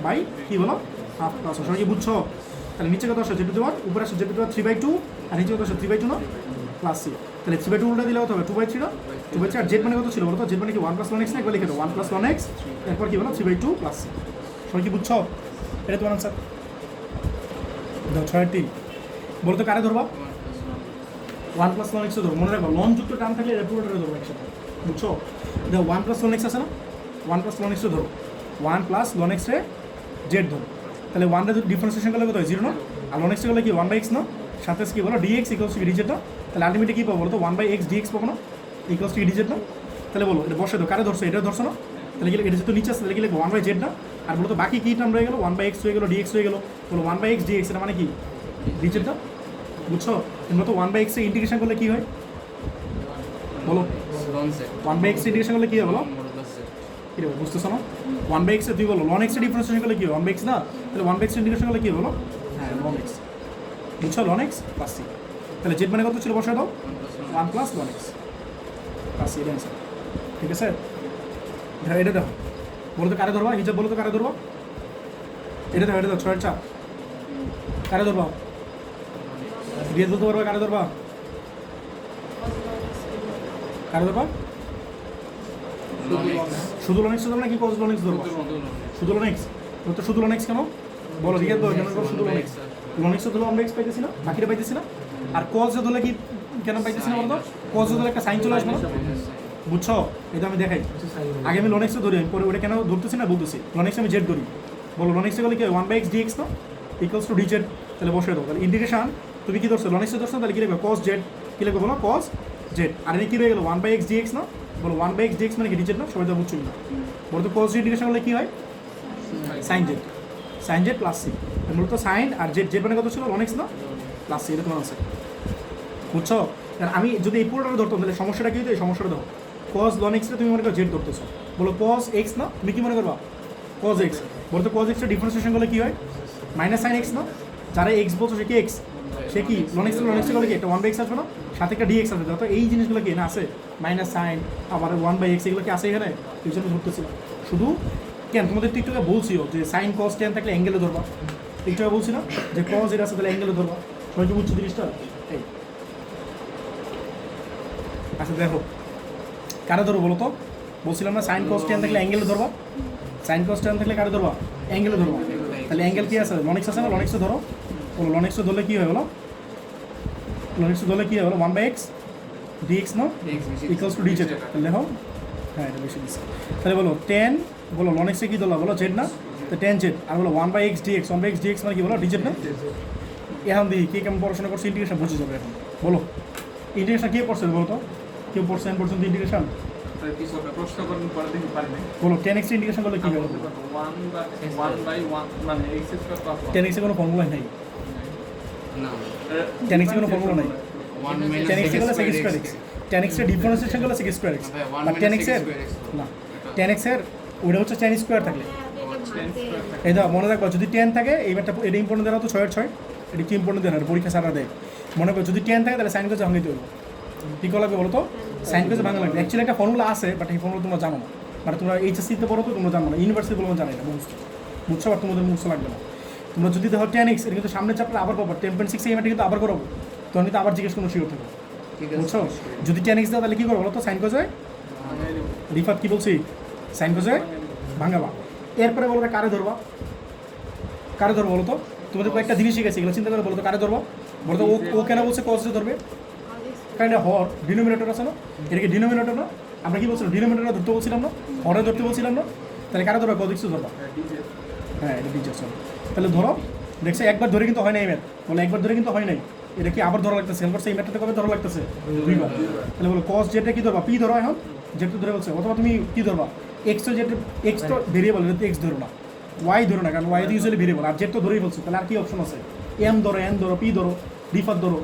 by কি বলো হাফ প্লাস 1, সবাই কি বুঝছো? তাহলে নিচে কত আসে z টু দি পাওয়ার, উপরে আসে z টু দি পাওয়ার 3/2 আর নিচে কত আসে 3/2 না প্লাস c, তাহলে 3/2 উল্টা দিলে কত হবে 2/3 না 2/3, আর z মানে কত ছিল বলো তো, z মানে কি 1 + 1x না, একবার লিখে দাও 1 + 1x, এরপর কি বলো 3/2 প্লাস c, সবাই কি বুঝছো? এটা তোমার আনসার দাও 6-3। বলো তো কারে ধরবা? 1 + 1x ধরো, মনে রাখো লন যুক্ত টার্ম থাকলে এটা পুরোটা ধরবো একসাথে, বুঝছো? দেখো 1 + 1x আছে না, 1 + 1x ধরো, 1 + 1x রে z ধরো, তাহলে 1 রে ডিফারেন্সিয়েশন করলে কত হয় 0 না, আর 1x করলে কি 1/x না, সাথে কি বলো dx = dz না, তাহলে আলটিমেটলি কি পাবো বলো তো 1/x dx পাবো না = dz না, তাহলে বলো এটা বসে দাও, কারে ধরছো এটা ধরছো না, তাহলে কি এটা যেহেতু নিচে আছে তাহলে কি লিখবো 1/z না, আর বলো তো বাকি কি টার্ম রয়ে গেল 1/x রয়ে গেল dx রয়ে গেল, বলো 1/x dx এটা মানে কি dz না, বুঝছো? এর মতো 1/x এর ইন্টিগ্রেশন করলে কি হয় বলো, 1/x এর ইন্টিগ্রেশন করলে কি হয় বলো, কি রে বুঝতেছো না? 1/x এর তুই বলো ln x এর ডিফারেন্সিয়েশন করলে কি হয় 1/x না, তাহলে 1/x এর ইন্টিগ্রেশন করলে কি হয় বলো, হ্যাঁ ln x, বুঝছো? ln x প্লাস c, তাহলে z মানে কত ছিল বসায় দাও 1 + ln x প্লাস c, এটা অ্যান্সার, ঠিক আছে? এটা দেখো, বলো তো কারে ধরবা, হিসাব বলো তো কারে ধরবা, এটা দেখো 6-4 কারে ধরবা, দিয়ে বলতে পারবা কারে ধরবা, কারে ধরবা? শুধু ln x ধরবা নাকি cos ln x ধরবা? শুধু ln x, তো শুধু ln x কেন বলো, রিয়াদ ধরো কেন শুধু ln x, ln x ধরলে আমরা x পাইতেছি না, বাকিটা পাইতেছি না, আর cos ধরলে কি কেন পাইতেছি না বলো তো, cos ধরলে একটা সাইন চলে আসবে না, বুঝছো? এটা আমি দেখাই, আগে আমি ln x ধরি, আমি পরে ওটা কেন ধরতেছি না বলতেছি, ln x আমি z ধরি, বলো ln x করলে কি 1/x dx না = dz, তাহলে বসে দাও, তাহলে ইন্টিগ্রেশন তুমি কি ধরছো ln x ধরছো, তাহলে কি লিখবে cos z, কি লিখবে বলো cos z, আর এখানে কি রয়ে গেল 1/x dx না, বলো 1/x dx মানে কি dz না, সবাই তো বুঝছো না, বলো তো cos z ইন্টিগ্রেশন করলে কি হয় sin z প্লাস c, মূলত সাইন আর z মানে কত ছিল ln x না প্লাস c, এটা তোমার আনসার, বুঝছো? আর আমি যদি এই পুরোটা ধরতাম তাহলে সমস্যাটা কি হতো, এই সমস্যাটা দাও cos ln x রে তুমি মনে করো z ধরতেছো, বলো cos x না, তুমি কি মনে করবা cos x, বলো তো cos x এর ডিফারেন্সিয়েশন করলে কি হয় -sin x না, যারা x বলছো সে কি x, সে কি ln x করলে কি একটা 1/x আসবে না, সাথে একটা dx আসবে, তো এই জিনিসগুলো কি না আছে -sin আবার 1/x এগুলো কি আছে এখানে, এই জন্য ধরতেছিলাম শুধু। কেন তোমাদের একটু বলছিও যে sin cos tan থাকলে অ্যাঙ্গেলে ধরবা, একটু বলছি না যে cos এটা আছে তাহলে অ্যাঙ্গেলে ধরবা, সবাই কি বুঝছো জিনিসটা? এই আচ্ছা দেখো কারে ধরো বলো তো, বলছিলাম না sin cos tan থাকলে অ্যাঙ্গেলে ধরবা, sin cos tan থাকলে কারে ধরবা অ্যাঙ্গেলে ধরবা, তাহলে অ্যাঙ্গেল কি আছে ln x আছে না, ln x ধরো, বলো ln x ধরলে কি হয় বলো, ln x ধরলে কি হয় বলো 1/x dx না = dz, তাহলে দেখো হ্যাঁ এটা বেশি দিচ্ছে, তাহলে বলো tan, বলো ln x এ কি ধরলা বলো z না, তো tan z, আর বলো 1/x dx, 1/x dx মানে কি বলো dz না, এখন দেখি কে কেমন পড়াশোনা করছে, ইন্টিগ্রেশন বুঝে যাবে এখন, বলো ইন্টিগ্রেশন কে পড়ছে বলো তো, কেউ পড়ছে পর্যন্ত ইন্টিগ্রেশন, বলো tan x ইন্টিগ্রেশন করলে কি হবে, 1/1 মানে x² tan x এর কোনো ফর্মুলা নাই, tan x এর কোনো ফর্মুলা নাই, tan x করলে sec² x, tan x এর ডিফারেন্সিয়েশন করলে sec² x, আর tan x এর না, tan x এর ওটা হচ্ছে tan স্কয়ার থাকলে, এই দাও মনে রাখবা যদি tan থাকে এইবারটা এটা ইম্পর্টেন্ট দেওয়া তো 6/6, এটা কি ইম্পর্টেন্ট দেওয়া পরীক্ষা সারা দেয়, মনে করো যদি tan থাকে তাহলে সাইন কোজ ভাঙিতে হবে, কী করা লাগবে বলো তো, সাইন কোজ ভাঙা লাগবে, অ্যাকচুয়ালি একটা ফর্মুলা আছে বাট এই ফর্মুলা তোমরা জানো না, মানে তোমরা এইচএসসিতে পড়ো তো তোমরা জানো না, ইউনিভার্সিটি বলে জানো এটা বুঝছো, আর তোমাদের মুখস্থ লাগবে না, তোমরা যদি দেখো tan x এটা কিন্তু সামনের চ্যাপ্টার আবার পাবো 10.6 এই ম্যাটটা কিন্তু আবার করবো, তখন কিন্তু আবার জিজ্ঞেস কোনো শিওর থাকবে, বুঝছো? যদি tan x দাও তাহলে কী করবো বলো তো, সাইন কোজ রিফাত কী বলছি, সাইন কোজ ভাঙাবা, এরপরে বলবে কারে ধরবা, কারে ধরবো বলো তো, তোমাদের কয়েকটা জিনিস শিখেছি এগুলো চিন্তা করে বলো তো কারে ধরবো, বলো তো ও কেন বলছে cos ধরবে, কারণ এটা হর ডিনোমিনেটর আছে না, এটা কি ডিনোমিনেটর না, আমরা কি বলছিলাম ডিনোমিনেটর ধরতে বলছিলাম না, হরে ধরতে বলছিলাম না, তাহলে কারে ধরবা cos x ধরবা, হ্যাঁ এটা ডিজ আছে, তাহলে ধরো দেখছো একবার ধরে কিন্তু হয় নাই ম্যাথ, বলে একবার ধরে কিন্তু হয় নাই, এটা কি আবার ধরা লাগতেছে, এরপর সেই ম্যাথটা কবে ধরা লাগতেছে দুইবার, তাহলে বলো cos যেটা কি ধরবা, পি ধরো এখন যেটা ধরে বলছে, অথবা তুমি কি ধরবা এক্স, তো যেটা এক্স তো ভেরিয়েবল, এটা তো এক্স ধরো না, ওয়াই ধরো না, কারণ ওয়াই তো ইউজুয়ালি ভেরিয়েবল, আর জেড তো ধরেই বলছো, তাহলে আর কি অপশন আছে, এম ধরো, এন ধরো, পি ধরো, ডিফার ধরো,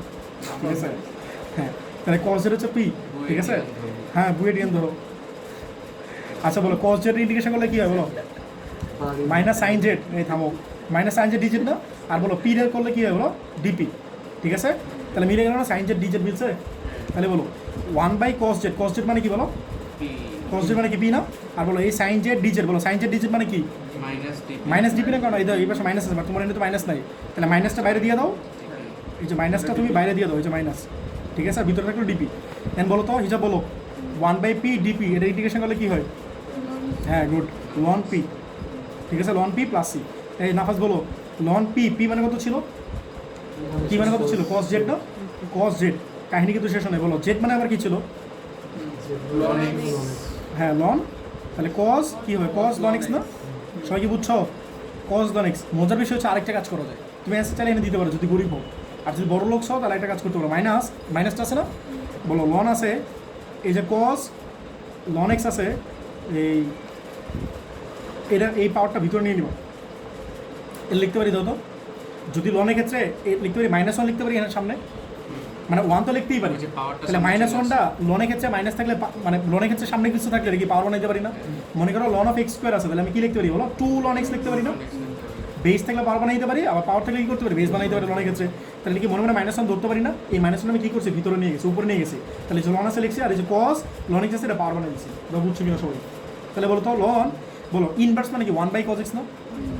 ঠিক আছে, হ্যাঁ তাহলে cos জেড হচ্ছে পি, ঠিক আছে, হ্যাঁ বুয়েটিয়ান ধরো, আচ্ছা বলো cos জেড ইন্টিগ্রেশন করলে কি হয় বলো, -sin z, এই থামো, -sin z dz না, আর বলো পি করলে কি হয় বলো ডিপি, ঠিক আছে, তাহলে মিলে গেল না, সাইন জেড ডিজেড মিলছে। তাহলে বলো 1/cos জেড, cos জেড মানে কি বলো, পি cos জেড মানে কি পি না। আর বলো এই সাইন জেড ডিজেড, বলো সাইন জেড ডিজেড মানে কি মাইনাস ডি মাইনাস ডিপি না, কারণ এই পাশে মাইনাস আছে, তোমার এখানে তো মাইনাস নাই, তাহলে মাইনাসটা বাইরে দিয়ে দাও, এই যে মাইনাসটা তুমি বাইরে দিয়ে দাও, এই যে মাইনাস, ঠিক আছে, আর ভিতরে থাকলো ডিপি। দেন বলো তো হিসাব বলো 1/p ডিপি, এটা ইন্টিগ্রেশন করলে কি হয়, হ্যাঁ গুড, লন পি, ঠিক আছে, লন পি প্লাস সি। এই নাফাস বলো লন পি, পি মানে কত ছিল, পি মানে কত ছিল, cos জেড না, cos জেড, কাহিনী কিন্তু শেষ হয়, বলো জেড মানে আবার কি ছিল, লন এক্স হ্যাঁ লন, তাহলে cos কি হবে, cos লন এক্স না, সবাই কি বুঝছো, cos লন এক্স। মজার বিষয় হচ্ছে আরেকটা কাজ করা যায়, তুমি অ্যান্সার চাইলে এনে দিতে পারো যদি গরিব হও, আর যদি বড় লোক হও তাহলে একটা কাজ করতে পারো, মাইনাসটা আছে না, বলো লন আছে, এই যে cos লন এক্স আছে, এই এটা এই পাওয়ারটা ভিতরে নিয়ে নিব, এটা লিখতে পারি দাও তো, যদি লনের ক্ষেত্রে লিখতে পারি -1 লিখতে পারি এখানে সামনে, মানে 1 তো লিখতেই পারি, যে পাওয়ারটা তাহলে -1টা লনের ক্ষেত্রে মাইনাস থাকলে মানে লনের ক্ষেত্রে সামনে কিছু থাকলে এটা কি পাওয়ার বানাইতে পারি না, মনে করো লন অফ এক্স স্কোয়ার আছে, তাহলে আমি কি লিখতে পারি বলো 2 লন এক্স লিখতে পারি না, বেস থাকলে পাওয়ার বানাইতে পারি, আবার পাওয়ার থাকলে কি করতে পারি, বেস বানাইতে পারি লনের ক্ষেত্রে, তাহলে কি মনে মনে -1 ধরতে পারি না, এই -1 আমি কি করছি ভিতরে নিয়ে গেছি, উপরে নিয়ে গেছি, তাহলে যে লন আছে লিখছি, আর এই যে cos লন এক্স আছে এটা পাওয়ার বানাই দিচ্ছি, বুঝছো কিনা সবাই। তাহলে বলো তো লন, বলো ইনভার্স মানে কি 1/cos x না,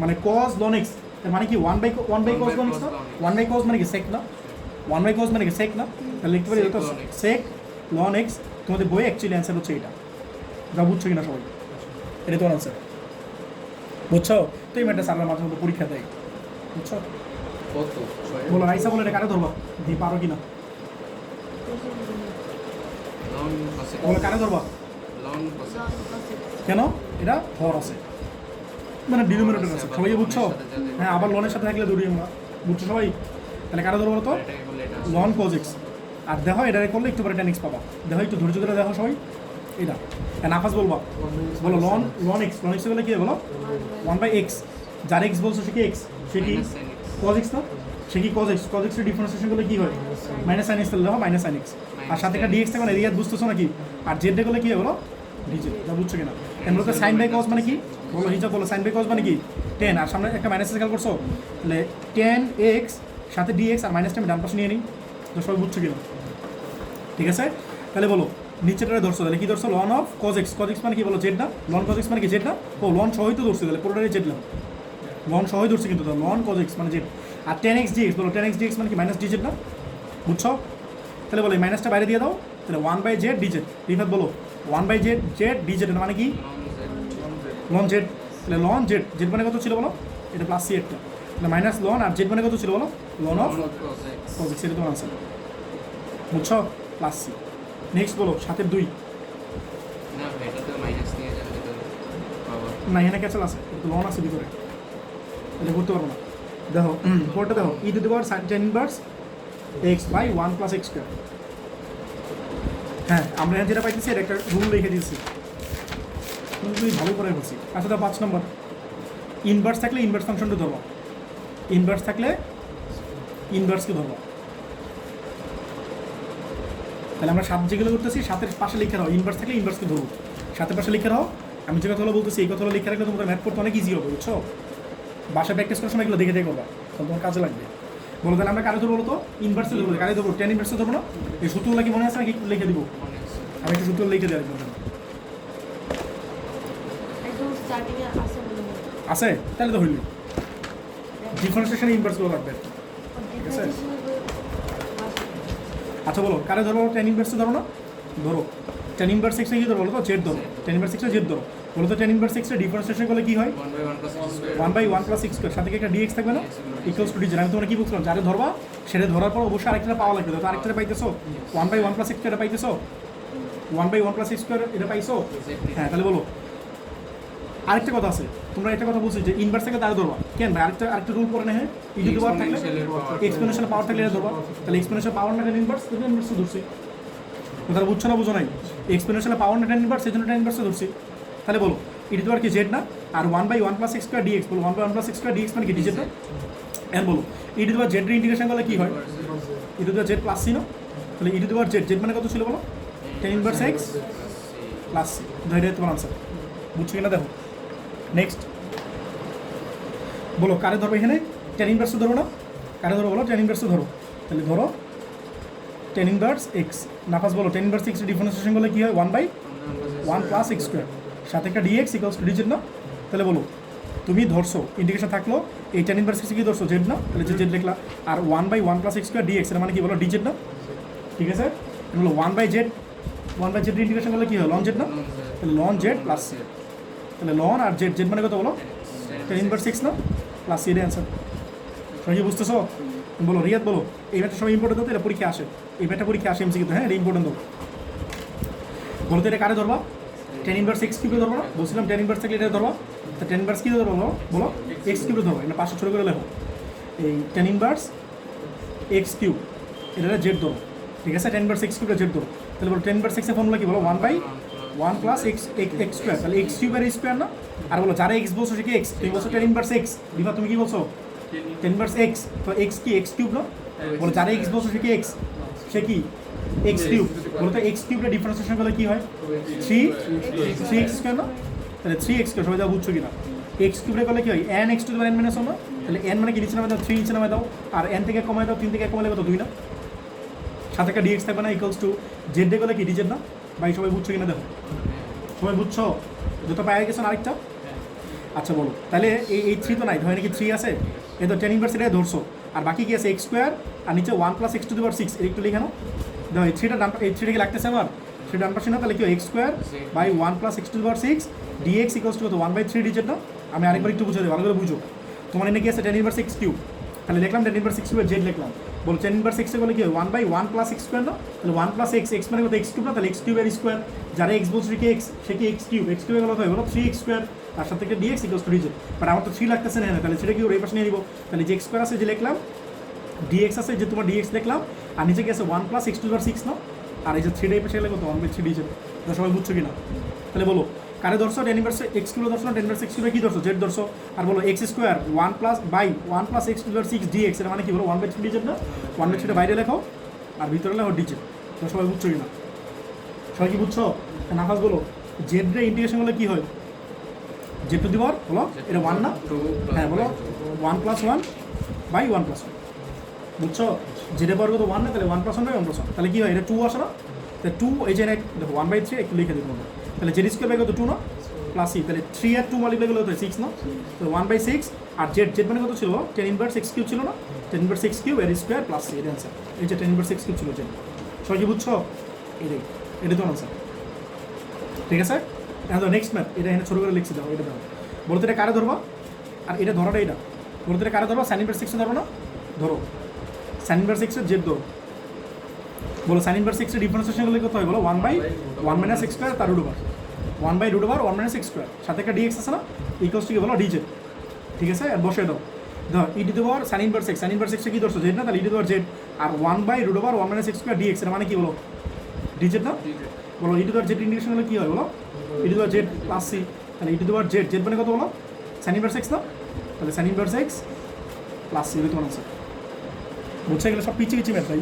মানে cos ln x এর মানে কি 1/cos ln x না, 1/cos মানে কি sec না, 1/cos মানে কি sec না, তাহলে লিখতে পারি এটা sec ln x, তোমাদের বই অ্যাকচুয়ালি অ্যান্সার হচ্ছে এটা, যা বুঝছো কিনা সবাই, এটা তোমার অ্যান্সার, বুঝছো। তো এই ম্যাটটা স্যাররা মাঝে মধ্যে পরীক্ষা দেয়, বুঝছো। কত বলো আইসা বলে এটা কারে ধরবা, দিয়ে পারো কিনা, লন কসেক বলো কারে ধরবা, লন কসেক কেন এটা হর আছে, মানে ডিনোমিনেটর আছে, সবাই বুঝছো, হ্যাঁ আবার লনের সাথে থাকলে দৌড়ি আমরা, বুঝছো সবাই। তাহলে কারা ধরবো তো এটাকে বলে এটা লন cos x, আর দেখো এটা করলে একটু পরে tan x পাবা, দেখো একটু ধৈর্য ধরে দেখো সবাই, এটা নাফাস বলবা, বলো লন x বলে কি বলো 1/x, যার x বলছো সে কি x, সে কি cos x না, সে কি cos x এর ডিফারেন্সিয়েশন করলে কি হয় -sin x, তাহলে দেখো -sin x, আর সাথে একটা dx থাকবে না, এরিয়া বুঝতেছো নাকি, আর z করলে কি হয় বলো dz, যা বুঝছো কিনা। এমন তো sin by cos মানে কি বলো, হিসাব বলো sin by cos মানে কি 10, আর সামনে একটা মাইনাস খেয়াল করছো, তাহলে 10x সাথে dx আর মাইনাসটা আমি ডান পাশে নিয়ে নিই, তো সবাই বুঝছো কিনা, ঠিক আছে। তাহলে বলো নিচেটারে ধরছো, তাহলে কি ধরছো লন অফ cos x মানে কি বলো জেড না, লন cos x মানে কি জেড না, ও লন সহই তো ধরছে, তাহলে পুরোটাই জেড না, লন সহই ধরছে কিন্তু লন cos x মানে জেড, আর 10x dx বলো 10x dx মানে কি মাইনাস dz না, বুঝছো। তাহলে বলো এই মাইনাসটা বাইরে দিয়ে দাও, তাহলে 1/z dz, রিফাত বলো 1/z dz এর মানে কি লন জেড, তাহলে লন জেড, জেড মানে কত ছিল বলো, এটা প্লাস সি একটা, তাহলে মাইনাস লন, আর জেড মানে কত ছিল বলো লন অফ cos x, এটা তোমার আনসার, বুঝছো, প্লাস সি। নেক্সট বলো 7/2, না এটা তো মাইনাস নিয়ে যাবে তো পাওয়ার না এখানে ক্যাচাল আছে, কিন্তু লন আছে ভিতরে, এটা করতে পারবো না। দেখো পরটা দেখো e to the power tan inverse x by 1 + x square, হ্যাঁ আমরা এখানে যেটা পাইতেছি এটা একটা রুল লিখে দিয়েছি, তুমি ভালো করে বলছি। আচ্ছা তো 5 নম্বর, ইনভার্স থাকলে ইনভার্স ফাংশনটা ধরবো, ইনভার্স থাকলে ইনভার্সকে ধরবো, তাহলে আমরা 7 যেগুলো করতেছি 7-এর পাশে লিখে রাখো, ইনভার্স থাকলে ইনভার্সকে ধরবো, 7-এর পাশে লিখে রাখো, আমি যে কথাগুলো বলতেছি এই কথাগুলো লিখে রাখলে তোমাদের ম্যাথ করতে অনেক ইজি হবে, বুঝছো, বাসায় প্র্যাকটিস করার সময় এগুলো দেখে দেখে করবা, তাহলে তোমার কাজে লাগবে। বলো তাহলে আমরা কারে ধরবো, বলো তো ইনভার্সে ধরবো, কারে ধরবো tan ইনভার্সে ধরবো না, এই সূত্রগুলো কি মনে আছে নাকি একটু লিখে দিব, আমি একটু সূত্র লিখে দেওয়ার জন্য আছে, তাহলে তো হইল ডিফারেন্সিয়েশন ইনভার্সগুলো লাগবে, ঠিক আছে। আচ্ছা বলো কারে ধরো, tan ইনভার্সে ধরো না, ধরো tan ইনভার্স x এ কি ধরো বলো তো জেড ধরো, tan inverse x A Z ধরো, বলো তো tan ইনভার্স x এর ডিফারেন্সিয়েশন করলে কি হয় 1/1 + x স্কয়ার, সাথে কি একটা dx থাকবে না, ইকুয়ালস টু dz। আমি তোমরা কি বলছিলাম, যারে ধরবা সেটা ধরার পর অবশ্যই আরেকটা পাওয়া লাগবে, তো আরেকটা পাইতেছো 1/1 + x স্কয়ার পাইতেছো, 1/1 + x স্কয়ার এটা পাইছো, হ্যাঁ। তাহলে বলো আরেকটা কথা আছে, তোমরা একটা কথা বলছো যে ইনভার্স থেকে তারা ধরবা, কেন ভাই আরেকটা রুল পড়ে না, হ্যাঁ ই টু দি পাওয়ার থাকলে এক্সপোনেনশিয়াল পাওয়ার থাকলে এটা ধরবা, তাহলে এক্সপোনেনশিয়াল পাওয়ার না tan ইনভার্স, তুমি ইনভার্স ধরছি, কথাটা বুঝছো না বুঝো নাই, এক্সপোনেনশিয়াল পাওয়ার না tan ইনভার্স, সেজন্য tan ইনভার্স ধরছি। তাহলে বলো ই টু দি পাওয়ার কি জেড না, আর 1/1 + x স্কয়ার dx, বলো 1/1 + x স্কয়ার dx মানে কি dz না, এন্ড বলো e to the power z এর ইন্টিগ্রেশন করলে কি হয়, e to the power z plus c না, তাহলে e to the power z, z মানে কত ছিল বলো tan inverse x plus c, এটা তোমার আনসার, বুঝছো কিনা দেখো। নেক্সট বলো কারে ধরবো, এখানে tan ইনভার্সে ধরো না, কারে ধরো বলো tan ইনভার্সে ধরো, তাহলে ধরো টেন ইনভার্স এক্স। নাফাস বলো টেন ইনভার্স এক্স ডিফারেন্সিয়েশন করলে কী হয় 1/1 প্লাস এক্স স্কোয়ার, সাথে একটা ডিএক্স ইকুয়ালস টু ডিজেড না। তাহলে বলো তুমি ধরছো ইন্ডিকেশন থাকলো এই টেন ইনভার্স এক্স কি ধরছো জেড না, তাহলে জেড লিখলা। আর 1/1 প্লাস এক্স স্কোয়ার ডিএক্স এর মানে কি বলো ডিজেড না, ঠিক আছে। বলো 1/z ইন্ডিকেশন করলে কী হয় লন জেড না, তাহলে লন জেড প্লাস সি, তাহলে লন আর জেড, জেড মানে কত বলো টেন ইনভার্স এক্স না প্লাস সি এর অ্যান্সার। সবাই কি বুঝতেছো? বলো রিয়াদ বলো এই ম্যাথটা সবাই ইম্পর্টেন্ট হতো, এটা পরীক্ষা আসে, এই ম্যাথটা পরীক্ষা আসে এমসি কিন্তু, হ্যাঁ এটা ইম্পর্টেন্ট দেবো। বলো তো এটা কারে ধরবা, টেন ইনভার্স এক্স কিউবে ধরবো না, বলছিলাম টেন ইনভার্স থাকলে এটা ধরবা, তা টেন ইনভার্স কী ধরবো বলো এক্স কিউবে ধরবো, এটা 500 ছোটো করে লেখো, এই টেন ইনভার্স এক্স কিউব এটা জেড ধরো, ঠিক আছে। টেন ইনভার্স এক্স কিউবটা জেড ধরো, তাহলে বলো টেন ইনভার্স এক্সের ফর্মুলা কি বলো 1/1 প্লাস এক্স এক্স স্কোয়ার, তাহলে এক্স কিউবের স্কোয়ার না। আর বলো যারা এক্স বলছো সে কি এক্স, তুমি বলছো টেন ইনভার্স এক্স, দিবা তুমি কি বলছো টেন ইনভার্স এক্স, তো এক্স কি এক্স কিউব না, বলো যারা এক্স বলছো সে কি এক্স, সে কি এক্স কিউব। বলো তো এক্স কিউবটা ডিফারেন্সিয়েশন করলে কী হয় 3x স্কোয়ার না, তাহলে 3x স্কোয়ার সবাই যা বুঝছো কিনা। এক্স কিউবটা করলে কি হয় n x two the power n minus 1 না, তাহলে n মানে কি নিচে নামে দাও 3 নিচে নামে দাও, আর n থেকে কমায় দাও 3 থেকে কমালে কত 2 না, সাথে একটা dx থাকবে না ইকুয়ালস টু জেড ডে করলে কি ডিজেড না। ভাই সবাই বুঝছো কিনা দেখো, সবাই বুঝছো যত পায়ে গেছো আরেকটা। আচ্ছা বলো তাহলে এই 3 তো নাই, ধরে নাকি 3 আছে, এই তো টেন ইনভার্স এটাই ধরছো, আর বাকি কি আছে এক্স স্কোয়ার আর নিচে 1 plus x to the power 6, এর একটু লিখে নাও। দেখো এই 3টা ডান, এই 3টা কি লাগতেছে আমার, 3 ডান পাশে না, তাহলে কি x square by 1 plus x to the power 6 dx equals to কত 1/3 ডিজেড না। আমি আরেকবার একটু বুঝে দেবো, ভালো করে বুঝো। তোমার এনে কি আছে টেন ইনভার্স এক্স কিউব, তাহলে লিখলাম টেন ইনভার্স এক্স কিউবের জেড লিখলাম। বলো টেন ইনভার্স এক্সে বলে কি হয় 1/1 প্লাস এক্স স্কোয়ার না, তাহলে 1 প্লাস এক্স, এক্স মানে কত এক্স কিউব না, তাহলে এক্স কিউবের স্কোয়ার, যারা এক্স বলছে কি এক্স সে কি এক্স কিউব, এক্স কিউবের গেলো হয় বলো 3x স্কোয়ার, তার সাথে একটা dx equals to dz. But আমার তো 3 লাগতেছে না, তাহলে সেটা কি ওর এই পাশে নিয়ে নিব, তাহলে যে এক্স স্কোয়ার আছে যে লিখলাম, ডিএক্স আছে যে তোমার ডিএক্স লিখলাম, আর নিচে কি আছে 1 plus x to the power 6 না, আর এই যে 3 এই পাশে গেলে কত 1/3 ডিজেড। এটা সবাই বুঝছো কিনা? তাহলে বলো কারে ধরছো টেন ইনভার্স এক্স কিউব ধরছো না, টেন ইনভার্স এক্স কিউবে কি ধরছো জেড ধরছো। আর বলো x square 1 plus by 1 plus x to the power 6 dx, এর মানে কি বলো 1/3 ডিজেড না, 1/3 বাইরে লেখো আর ভিতরে লেখো ডিজেড। তো সবাই বুঝছো কিনা? সবাই কি বুঝছো? নাফাস বলো জেড রে ইন্টিগ্রেশন করলে কি হয় জেড টু দি পাওয়ার বলো এটা 1 না, হ্যাঁ বলো 1 প্লাস 1 বাই 1 প্লাস 1, বুঝছো জেডের পাওয়ার কত 1 না, তাহলে 1 প্লাস 1 বাই 1 প্লাস 1, তাহলে কি হয় এটা 2 আসে না, তাহলে 2 এই যে দেখো 1/3 একটু লিখে দেবো, তাহলে জেড স্কোয়ার বাই কত 2 না প্লাস সি, তাহলে 3 আর 2 মাল্টিপ্লাই করলে হতো 6 না, তাহলে 1/6 আর জেড, জেড মানে কত ছিল টেন ইনভার্স এক্স কিউব ছিল না, টেন ইনভার্স এক্স কিউব এর স্কোয়ার প্লাস সি, এর অ্যান্সার এই যে টেন ইনভার্স এক্স কিউব ছিল জেড। সবাই কি বুঝছো? এটাই তো অ্যান্সার, ঠিক আছে। এখন তো নেক্সট ম্যাথ, এটা এখানে ছোটো করে লিখছি দাও, এটা দাও। বলতে এটা কারে ধরবা, আর এটা ধরাটা এটা বলতে এটা কারে ধরবা সাইন ইনভার্স এক্সে ধরো না, ধরো সাইন ইনভার্স এক্সের জেড ধরো। বলো সাইন ইনভার্স এক্সের ডিফারেন্সিয়েশন করলে কত হয় বলো 1/1 মাইনাস এক্স স্কোয়ার তার root over 1/1 minus x square, সাথে একটা ডিএক্স আছে না ইকুয়ালস টু কি বলো ডিজেড, ঠিক আছে। আর বসে দাও ধর e to the power sine inverse x, sine inverse এক্সে কি ধরছো জেড না, তাহলে e to the power z, আর 1/1 মাইনাস এক্স স্কোয়ার ডিএক্স এর মানে কি বলো ডিজেড না। বলো e to the power z integration হলে কী হয় বলো e to the power z plus c, তাহলে e to the power z, z মানে কত বলো সাইন ইনভার্স এক্স না, তাহলে sign inverse x plus c, এটা তোমার আনসার। বুঝছে গেলে সব পিছিয়ে ম্যাথ ভাই।